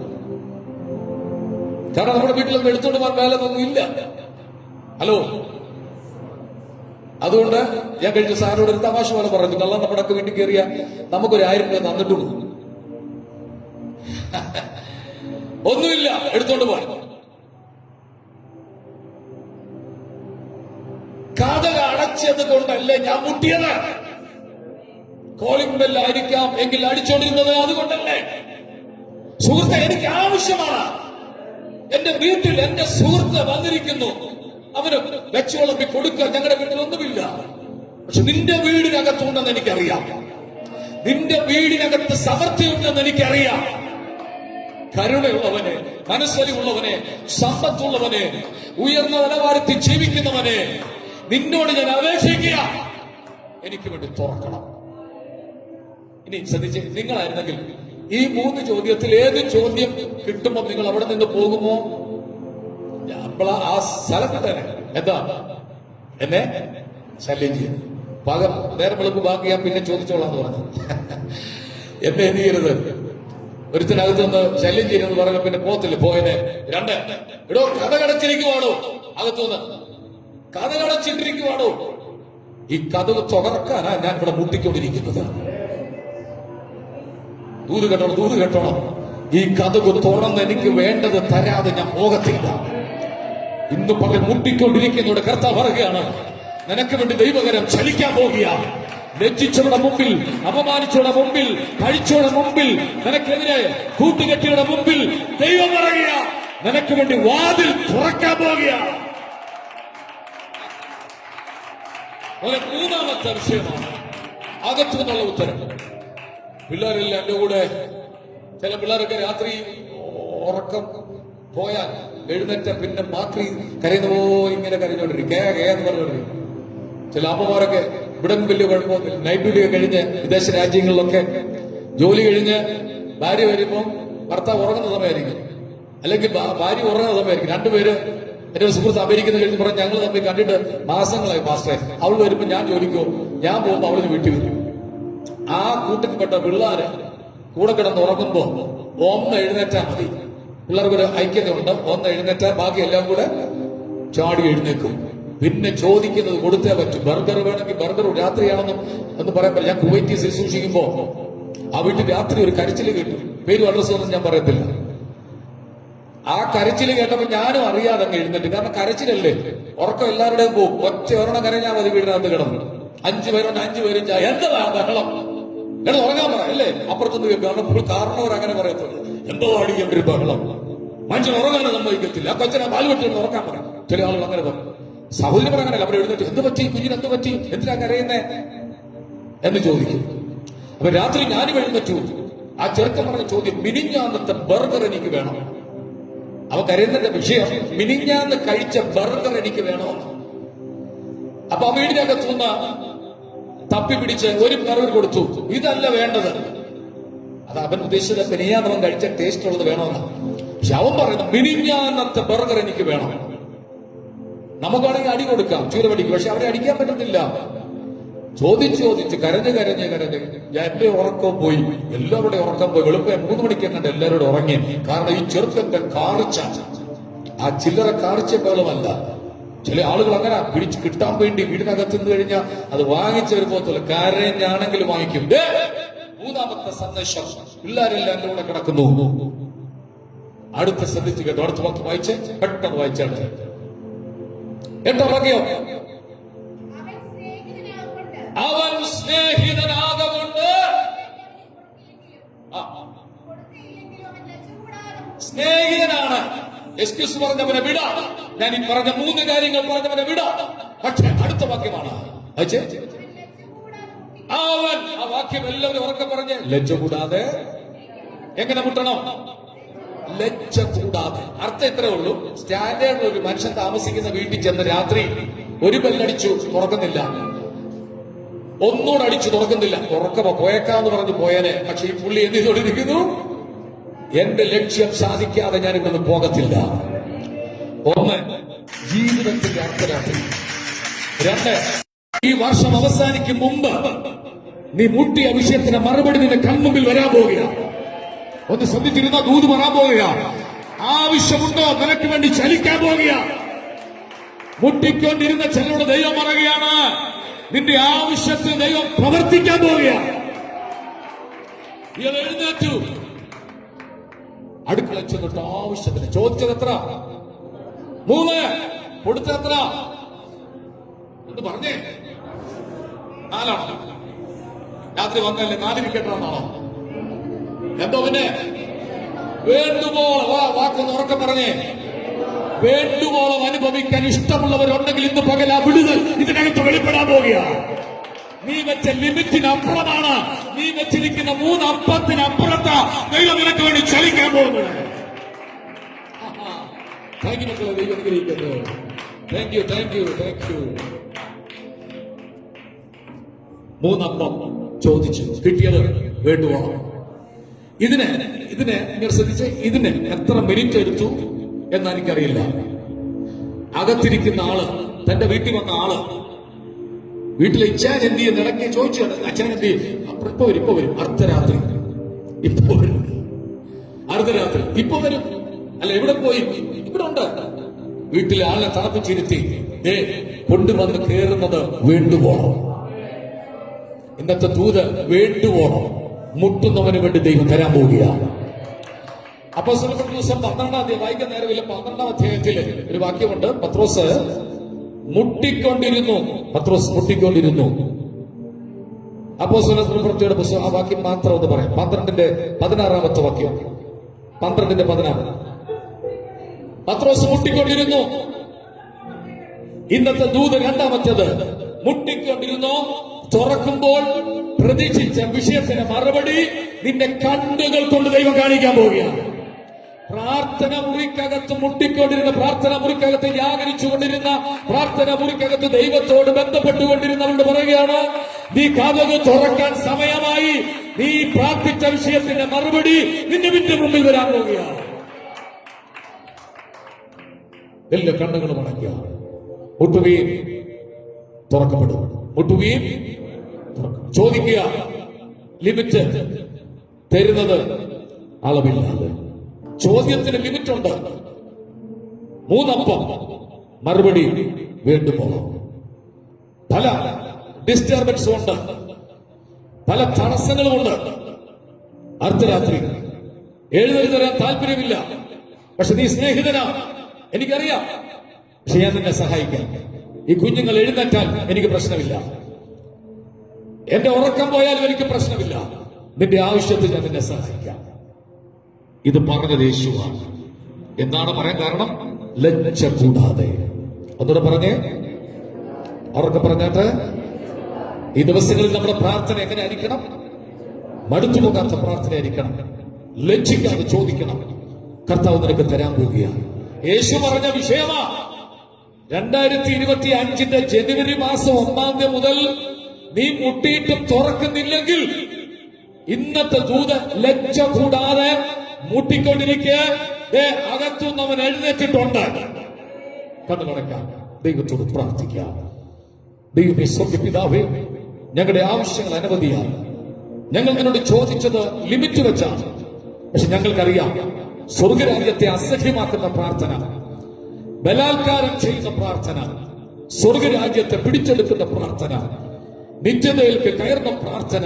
കാരണം നമ്മുടെ വീട്ടിലൊന്നും എടുത്തോണ്ട് പോകാൻ വേലൊന്നും ഇല്ല. ഹലോ, അതുകൊണ്ട് ഞാൻ കഴിഞ്ഞ സാറിനോട് ഒരു തമാശ പോലെ പറഞ്ഞു, കള്ളം നമ്മുടെയൊക്കെ വീട്ടിൽ കയറിയ നമുക്കൊരു 1000 രൂപ തന്നിട്ടു പോകും. ഒന്നുമില്ല, എടുത്തോണ്ട് പോയി. കഥക അടച്ചത് കൊണ്ടല്ലേ ഞാൻ മുട്ടിയത്. കോളിംഗ് ബെല്ലായിരിക്കാം എങ്കിൽ അടിച്ചോണ്ടിരുന്നത് അതുകൊണ്ടല്ലേ. സുഹൃത്തെ, എനിക്ക് ആവശ്യമാണ്. എന്റെ വീട്ടിൽ എന്റെ സുഹൃത്ത് വന്നിരിക്കുന്നു, അവന് വെച്ചുവിളമ്പി കൊടുക്കാൻ ഞങ്ങളുടെ വീട്ടിൽ ഒന്നുമില്ല. പക്ഷെ നിന്റെ വീടിനകത്തുണ്ടെന്ന് എനിക്കറിയാം, നിന്റെ വീടിനകത്ത് സമൃദ്ധിയുണ്ടെന്ന് എനിക്കറിയാം. കരുണയുള്ളവനെ, മനസ്സലിവുള്ളവനെ, സമ്പത്തുള്ളവനെ, ഉയർന്ന നിലവാരത്തിൽ ജീവിക്കുന്നവനെ, നിന്നോട് ഞാൻ അപേക്ഷിക്കുക, എനിക്ക് വേണ്ടി തുറക്കണം. ഇനി ശ്രദ്ധിച്ച്, നിങ്ങളായിരുന്നെങ്കിൽ ഈ 3 ചോദ്യത്തിൽ ഏത് ചോദ്യം കിട്ടുമ്പോൾ നിങ്ങൾ അവിടെ നിന്ന് പോകുമോ? ആ സ്ഥലത്ത് തന്നെ എന്താ എന്നെ ശല്യം ചെയ്യും, പകരം നേരം വെളുപ്പ് ബാക്കി ഞാൻ പിന്നെ ചോദിച്ചോളാന്ന് പറഞ്ഞു. എന്നെ എന്ത് ചെയ്യരുത്, ഒരുത്തിനകത്ത് നിന്ന് ശല്യം ചെയ്യുന്നത് പറഞ്ഞ പിന്നെ പോത്തില്ല പോയനെ. 2, ഇടോ കഥ കടച്ചിരിക്കുവാണോ, അകത്തുനിന്ന് കഥ കടച്ചിട്ടിരിക്കുവാണോ, ഈ കഥവ് തുറക്കാനാ ഞാൻ ഇവിടെ മുട്ടിക്കൊണ്ടിരിക്കുന്നത്. ദൂത് കേട്ടോണം, ഈ കഥവ് തുറന്ന് എനിക്ക് വേണ്ടത് തരാതെ ഞാൻ പോകത്തില്ല. ഇന്ന് പകൽ മുട്ടിക്കൊണ്ടിരിക്കുന്നതോടെ കർത്താവ് പറയുകയാണ്, നിനക്ക് വേണ്ടി ദൈവകരം ചലിക്കാൻ പോകുക. ലജ്ജിച്ചവരുടെ മുമ്പിൽ, അപമാനിച്ചവരുടെ മുമ്പിൽ, കഴിച്ചവരുടെ മുമ്പിൽ, നിനക്കെതിരെ കൂട്ടുകെട്ടിയുടെ മുമ്പിൽ ദൈവം പറയുക, നിനക്ക് വേണ്ടി വാതിൽ തുറക്കാൻ പോകുക. 3ാമത്തെ വിഷയമാണ് അകത്തു നിന്നുള്ള ഉത്തരം. പിള്ളേരില്ല എന്റെ കൂടെ. ചില പിള്ളേരൊക്കെ രാത്രി ഉറക്കം പോയാൽ എഴുന്നേറ്റ പിന്നെ രാത്രി കരയുന്ന പോലെ ഇങ്ങനെ കരഞ്ഞോണ്ടിരിക്കും, എന്ന് പറഞ്ഞോണ്ടിരിക്കും. ചില അമ്മമാരൊക്കെ ഇവിടെ വലിയ കുഴപ്പമൊന്നുമില്ല, നൈറ്റ് ഡ്യൂട്ടി കഴിഞ്ഞ് വിദേശ രാജ്യങ്ങളിലൊക്കെ ജോലി കഴിഞ്ഞ് ഭാര്യ വരുമ്പോൾ ഭർത്താവ് ഉറങ്ങുന്ന സമയമായിരിക്കും, അല്ലെങ്കിൽ ഭാര്യ ഉറങ്ങുന്ന സമയമായിരിക്കും. 2 പേര്, എന്റെ ഒരു സുഹൃത്ത് അമേരിക്കയിൽ കഴിഞ്ഞ് പറഞ്ഞ് ഞങ്ങൾ തമ്മിൽ കണ്ടിട്ട് മാസങ്ങളായി പാസ്റ്റേ. അവൾ വരുമ്പോൾ ഞാൻ ജോലിക്കോ, ഞാൻ പോകുമ്പോൾ അവള് വീട്ടിൽ വരും. ആ കൂട്ടത്തിൽപ്പെട്ട പിള്ളേര് കൂടെ കിടന്ന് ഉറങ്ങുമ്പോ ഒന്ന് എഴുന്നേറ്റാൽ മതി. പിള്ളേർക്കൊരു ഐക്യതയുണ്ട്, ഒന്ന് എഴുന്നേറ്റാൽ ബാക്കി എല്ലാം കൂടെ ചാടി എഴുന്നേക്കും. പിന്നെ ചോദിക്കുന്നത് കൊടുത്തേ പറ്റും. ബർഗർ വേണമെങ്കിൽ ബർഗർ രാത്രിയാണെന്നും എന്ന് പറയാൻ പറ്റില്ല. ഞാൻ കുവൈറ്റിൽ ശുശ്രൂഷിക്കുമ്പോ ആ വീട്ടിൽ രാത്രി ഒരു കരച്ചില് കേട്ടു. പേരും അഡ്രസ്സും ഒന്നും ഞാൻ പറയത്തില്ല. ആ കരച്ചില് കേട്ടപ്പോ ഞാനും അറിയാതെ അങ്ങ് എഴുന്നേറ്റ്. കാരണം കരച്ചിലല്ലേ, ഉറക്കം എല്ലാവരുടെയും പോകും. ഒറ്റ ഒരെണ്ണം കരഞ്ഞാൽ മതി വീടിനകത്ത് കിടന്നു. 5 പേരുണ്ട്, 5 പേരും എന്താ ബഹളം, എടാ ഉറങ്ങാൻ പറ അല്ലേ. അപ്പുറത്തൊന്ന് കേൾക്കും, ഫുൾ കാരണവർ അങ്ങനെ പറയത്തുള്ളൂ. എന്തോ അടിക്കേണ്ട ഒരു ബഹളം, മനുഷ്യൻ ഉറങ്ങാനും സമ്മതിക്കത്തില്ല. ആ കൊച്ചനെ പാല് വെട്ടി ഉറക്കാൻ പറയും. ചില ആളുകൾ അങ്ങനെ പറയും. സഹോദരൻ അങ്ങനെയല്ല, അവർ എഴുന്നേറ്റ് എന്ത് പറ്റി, കുഞ്ഞിന് എന്ത് പറ്റി, എന്തിനാ കരയുന്നേ എന്ന് ചോദിക്കും. അപ്പൊ രാത്രി ഞാനും എഴുന്നേറ്റു. ആ ചെറുക്കൻ പറഞ്ഞ ചോദ്യം, മിനിഞ്ഞാന്നത്തെ ബർഗർ എനിക്ക് വേണം. അവ കരയുന്നതിന്റെ വിഷയം മിനിഞ്ഞാന്ന് കഴിച്ച ബർഗർ എനിക്ക് വേണമെന്ന്. അപ്പൊ ആ വീടിനകത്തുനിന്ന് തപ്പിപ്പിടിച്ച് ഒരു ബർഗർ കൊടുത്തു. ഇതല്ല വേണ്ടത്. അത് അവൻ ഉദ്ദേശിച്ചത് മിനിഞ്ഞാന്നവൻ കഴിച്ച ടേസ്റ്റ് ഉള്ളത് വേണമെന്നാണ്. പക്ഷെ അവൻ പറയുന്നത് മിനിഞ്ഞാന്നത്തെ ബർഗർ എനിക്ക് വേണം. നമുക്കാണെങ്കിൽ അടി കൊടുക്കാം, ചൂരപടിക്കും. പക്ഷെ അവരെ അടിക്കാൻ പറ്റുന്നില്ല. ചോദിച്ച് കരഞ്ഞ് എന്റെ ഉറക്കം പോയി, എല്ലാവരുടെയും ഉറക്കം പോയി. വെളുപ്പം 3 മണിക്ക് കണ്ട് എല്ലാവരോടും ഉറങ്ങി. കാരണം ഈ ചെറുക്കന്റെ കാറിച്ച ആ ചില്ലറ കാറിച്ചേക്കാളുമല്ല. ചില ആളുകൾ അങ്ങനെ പിടിച്ചു കിട്ടാൻ വേണ്ടി വീടിനകത്ത് നിന്ന് കഴിഞ്ഞാൽ അത് വാങ്ങിച്ചു വരുമ്പോഴത്തല്ല കരഞ്ഞാണെങ്കിലും വാങ്ങിക്കും. മൂന്നാമത്തെ സന്ദേശം, പിള്ളേരെല്ലാം എന്റെ കൂടെ കിടക്കുന്നു. അടുത്ത ശ്രദ്ധിച്ചു കേട്ടോ, അടുത്ത വാക്ക് വായിച്ച് പെട്ടെന്ന് വായിച്ചാണ്. എട്ടുറങ്ങിയോ? അവൻ സ്നേഹിതനാകൊണ്ട് സ്നേഹിതനാണ്. എക്സ്ക്യൂസ് പറഞ്ഞവനെ വിട. ഞാൻ ഈ പറഞ്ഞ 3 കാര്യങ്ങൾ പറഞ്ഞവനെ വിട. പക്ഷെ അടുത്ത വാക്യമാണ്. അവൻ, ആ വാക്യം എല്ലാവരും ഉറക്കെ പറഞ്ഞ്, ലജ്ജ കൂടാതെ. എങ്ങനെ മുട്ടണം? ലജ്ജ കൂടാതെ. അർത്ഥം ഇത്രേ ഉള്ളൂ. സ്റ്റാൻഡേർഡിൽ ഒരു മനുഷ്യൻ താമസിക്കുന്ന വീട്ടിൽ ചെന്ന് രാത്രി ഒരു ബെല്ലടിച്ചു, തുറക്കുന്നില്ല. ഒന്നുകൂടെ അടിച്ചു, തുറക്കുന്നില്ല. തുറക്കമോ പോയേക്കാന്ന് പറഞ്ഞു പോയനെ. പക്ഷെ ഈ പുള്ളി എന്ത് ചെയ്തോണ്ടിരിക്കുന്നു? എന്റെ ലക്ഷ്യം സാധിക്കാതെ ഞാൻ ഇവിടുന്ന് പോകത്തില്ല. 1, ജീവിതത്തിന്റെ അർത്ഥരാത്രി. 2, ഈ വർഷം അവസാനിക്കും മുമ്പ് നീ മുട്ടിയ വിഷയത്തിന് മറുപടി നിന്റെ കൺമുമ്പിൽ വരാൻ പോവുക. ഒന്ന് ശ്രദ്ധിച്ചിരുന്ന ദൂത് പറയാൻ പോവുക. ആവശ്യമുണ്ടോ നിനക്ക് വേണ്ടി ചലിക്കാൻ പോവുക. മുട്ടിക്കൊണ്ടിരുന്ന ചിലരോട് ദൈവം പറയുകയാണ്, നിന്റെ ആവശ്യത്തിന് ദൈവം പ്രവർത്തിക്കാൻ പോവുക. ഇയാൾ എഴുന്നേറ്റു, അടുക്കള ചെന്നിട്ട് ആവശ്യത്തിന് ചോദിച്ചത് എത്ര? 3. കൊടുത്തത് എത്ര? എന്ന് പറഞ്ഞേ 4 രാത്രി വന്നല്ലേ 4 വിക്കറ്റാണോ? എന്തോ പിന്നെ വേണ്ടുവോളം, വാക്കൊന്ന് ഉറക്കം പറഞ്ഞേ, വേണ്ടുവോളം അനുഭവിക്കാൻ ഇഷ്ടമുള്ളവരുണ്ടെങ്കിൽ ഇന്ന് പകൽ ആ വിടുതൽ ഇതിനകത്ത് വെളിപ്പെടാൻ പോവുക. നീ വെച്ച ലിമിറ്റിനപ്പുറമാണ്, നീ വെച്ചിരിക്കുന്ന 3 അപ്പത്തിനപ്പുറത്താ ദൈവം നിനക്ക് വേണ്ടി ചലിക്കാൻ പോകുന്നത്. താങ്ക് യു മക്കളെ, ദൈവം അനുഗ്രഹിക്കുന്നു. Thank you. 3 അപ്പം ചോദിച്ചു, കിട്ടിയത് വേണ്ടുവോളം. ഇതിനെ നിങ്ങൾ ശ്രദ്ധിച്ച്, ഇതിന് എത്ര മിനിറ്റ് എടുത്തു എന്ന് എനിക്കറിയില്ല. അകത്തിരിക്കുന്ന ആള്, തന്റെ വീട്ടിൽ വന്ന ആള്, വീട്ടിലെ ഇച്ഛാൻ എന്ത് ചെയ്യുന്ന ഇടയ്ക്ക് ചോദിച്ചു, അച്ഛൻ എന്ത് ചെയ്യും? ഇപ്പൊ വരും അർദ്ധരാത്രി. അർദ്ധരാത്രി ഇപ്പൊ വരും. അല്ല, എവിടെ പോയി? ഇവിടെ ഉണ്ട്. വീട്ടിലെ ആളെ തണുപ്പിച്ചിരുത്തി കൊണ്ടുവന്ന് കയറുന്നത് വേണ്ടുവോളം. ഇന്നത്തെ ദൂത് വേണ്ടുവോളം മുട്ടുന്നവന് വേണ്ടി ദൈവം തരാൻ പോവുകയാണ്. അപ്പോസ്തലരുടെ ദിവസം 12-ാം അധ്യായം വായിക്കാൻ നേരമില്ല. 12-ാം അധ്യായത്തില് ഒരു വാക്യമുണ്ട്. പത്രോസ് മുട്ടിക്കൊണ്ടിരുന്നു. അപ്പോസ്തലരുടെ പ്രവൃത്തിയുടെ പുസ്തകം, ആ വാക്യം മാത്രം ഒന്ന് പറയാം. 12-ന്റെ 16-ാമത്തെ വാക്യം. 12-ന്റെ 16. പത്രോസ് മുട്ടിക്കൊണ്ടിരുന്നു. ഇന്നത്തെ ദൂത് 2-ാമത്തേത്. മുട്ടിക്കൊണ്ടിരുന്നു. തുറക്കുമ്പോൾ പ്രതീക്ഷിച്ച വിഷയത്തിന് മറുപടി നിന്റെ കണ്ണുകൾ കൊണ്ട് ദൈവം കാണിക്കാൻ പോവുകയാണ്. പ്രാർത്ഥന മുറിക്കകത്ത് മുട്ടിക്കൊണ്ടിരുന്ന, പ്രാർത്ഥന മുറിക്കകത്ത് യാചിച്ചുകൊണ്ടിരുന്ന, പ്രാർത്ഥന മുറിക്കകത്ത് ദൈവത്തോട് ബന്ധപ്പെട്ടുകൊണ്ടിരുന്നവരോട് പറയുകയാണ്, നീ കതക് തുറക്കാൻ സമയമായി. നീ പ്രാർത്ഥിച്ച വിഷയത്തിന്റെ മറുപടി നിന്റെ മുമ്പിൽ വരാൻ പോവുകയാണ്. എല്ലാ കണ്ണുകളും അടയ്ക്കുക. മുട്ടുകയും തുറക്കപ്പെടും. മുട്ടുകയും ചോദിക്കുക. ലിമിറ്റ് തരുന്നത് അളവില്ലാതെ. ചോദ്യത്തിന് ലിമിറ്റ് ഉണ്ട്. 3 അപ്പം മറുപടി വേണ്ടുവോളം. പല ഡിസ്റ്റർബൻസും ഉണ്ട്, പല തടസ്സങ്ങളുമുണ്ട്. അർദ്ധരാത്രി എഴുന്നേറ്റ് തരാൻ താല്പര്യമില്ല. പക്ഷെ നീ സ്നേഹിതനാ, എനിക്കറിയാം. പക്ഷെ ഞാൻ നിന്നെ സഹായിക്കാം. ഈ കുഞ്ഞുങ്ങൾ എഴുന്നേറ്റാൽ എനിക്ക് പ്രശ്നമില്ല, എന്റെ ഉറക്കം പോയാലും എനിക്ക് പ്രശ്നമില്ല. നിന്റെ ആവശ്യത്തിൽ ഞാൻ നിന്നെ സഹായിക്കാം. ഇത് പറഞ്ഞത് യേശുവാണ്. എന്താണ് പറയാൻ കാരണം? ലജ്ജ കൂടാതെ. ഒന്നുകൂടെ പറഞ്ഞേ, ഉറക്കെ പറഞ്ഞാട്ട്. ഈ ദിവസങ്ങളിൽ നമ്മുടെ പ്രാർത്ഥന എങ്ങനെ ആയിരിക്കണം? മടുത്തു പോകാത്ത പ്രാർത്ഥന ആയിരിക്കണം. ലജ്ജിക്കാതെ ചോദിക്കണം. കർത്താവ് നിനക്ക് തരാൻ പോവുകയാണ്. യേശു പറഞ്ഞ വിഷയമാ. 2025 ജനുവരി മാസം 1-ാം തീയതി മുതൽ നീ മുട്ടിയിട്ടും തുറക്കുന്നില്ലെങ്കിൽ ഇന്നത്തെ ദൂത് ലജ്ജ കൂടാതെ മുട്ടിക്കൊണ്ടിരിക്കെ അകത്തുനിന്ന് അവൻ എഴുന്നേറ്റിട്ടുണ്ട്. കണ്ണുകളടയ്ക്കാം, ദൈവത്തോട് പ്രാർത്ഥിക്കാം. ദൈവമേ, സ്വർഗ്ഗപിതാവേ, ഞങ്ങളുടെ ആവശ്യങ്ങൾ അനവധിയാണ്. ഞങ്ങൾ നിന്നോട് ചോദിച്ചത് ലിമിറ്റ് വെച്ചാണ്. പക്ഷെ ഞങ്ങൾക്കറിയാം, സ്വർഗരാജ്യത്തെ അസഹ്യമാക്കുന്ന പ്രാർത്ഥന, ബലാത്കാരം ചെയ്യുന്ന പ്രാർത്ഥന, സ്വർഗരാജ്യത്തെ പിടിച്ചെടുക്കുന്ന പ്രാർത്ഥന, നിത്യതയിലേക്ക് കയറുന്ന പ്രാർത്ഥന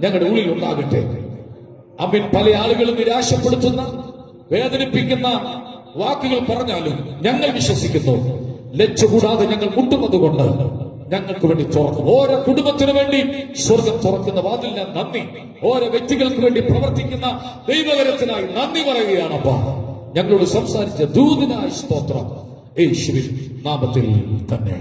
ഞങ്ങളുടെ ഉള്ളിൽ ഉണ്ടാകട്ടെ. അമ്മൻ പല ആളുകളും നിരാശപ്പെടുത്തുന്ന, വേദനിപ്പിക്കുന്ന വാക്കുകൾ പറഞ്ഞാലും ഞങ്ങൾ വിശ്വസിക്കുന്നു, ലജ്ജ കൂടാതെ ഞങ്ങൾ മുട്ടുന്നത് കൊണ്ട് ഞങ്ങൾക്ക് വേണ്ടി തുറക്കും. ഓരോ കുടുംബത്തിനു വേണ്ടി സ്വർഗം തുറക്കുന്ന വാതിലിന് നന്ദി. ഓരോ വ്യക്തികൾക്ക് വേണ്ടി പ്രവർത്തിക്കുന്ന ദൈവകരത്തിനായി നന്ദി പറയുകയാണ്. അപ്പാ, ഞങ്ങളോട് സംസാരിച്ച ദൂതനായ സ്തോത്രം യേശുവിൻ നാമത്തിൽ തന്നെ.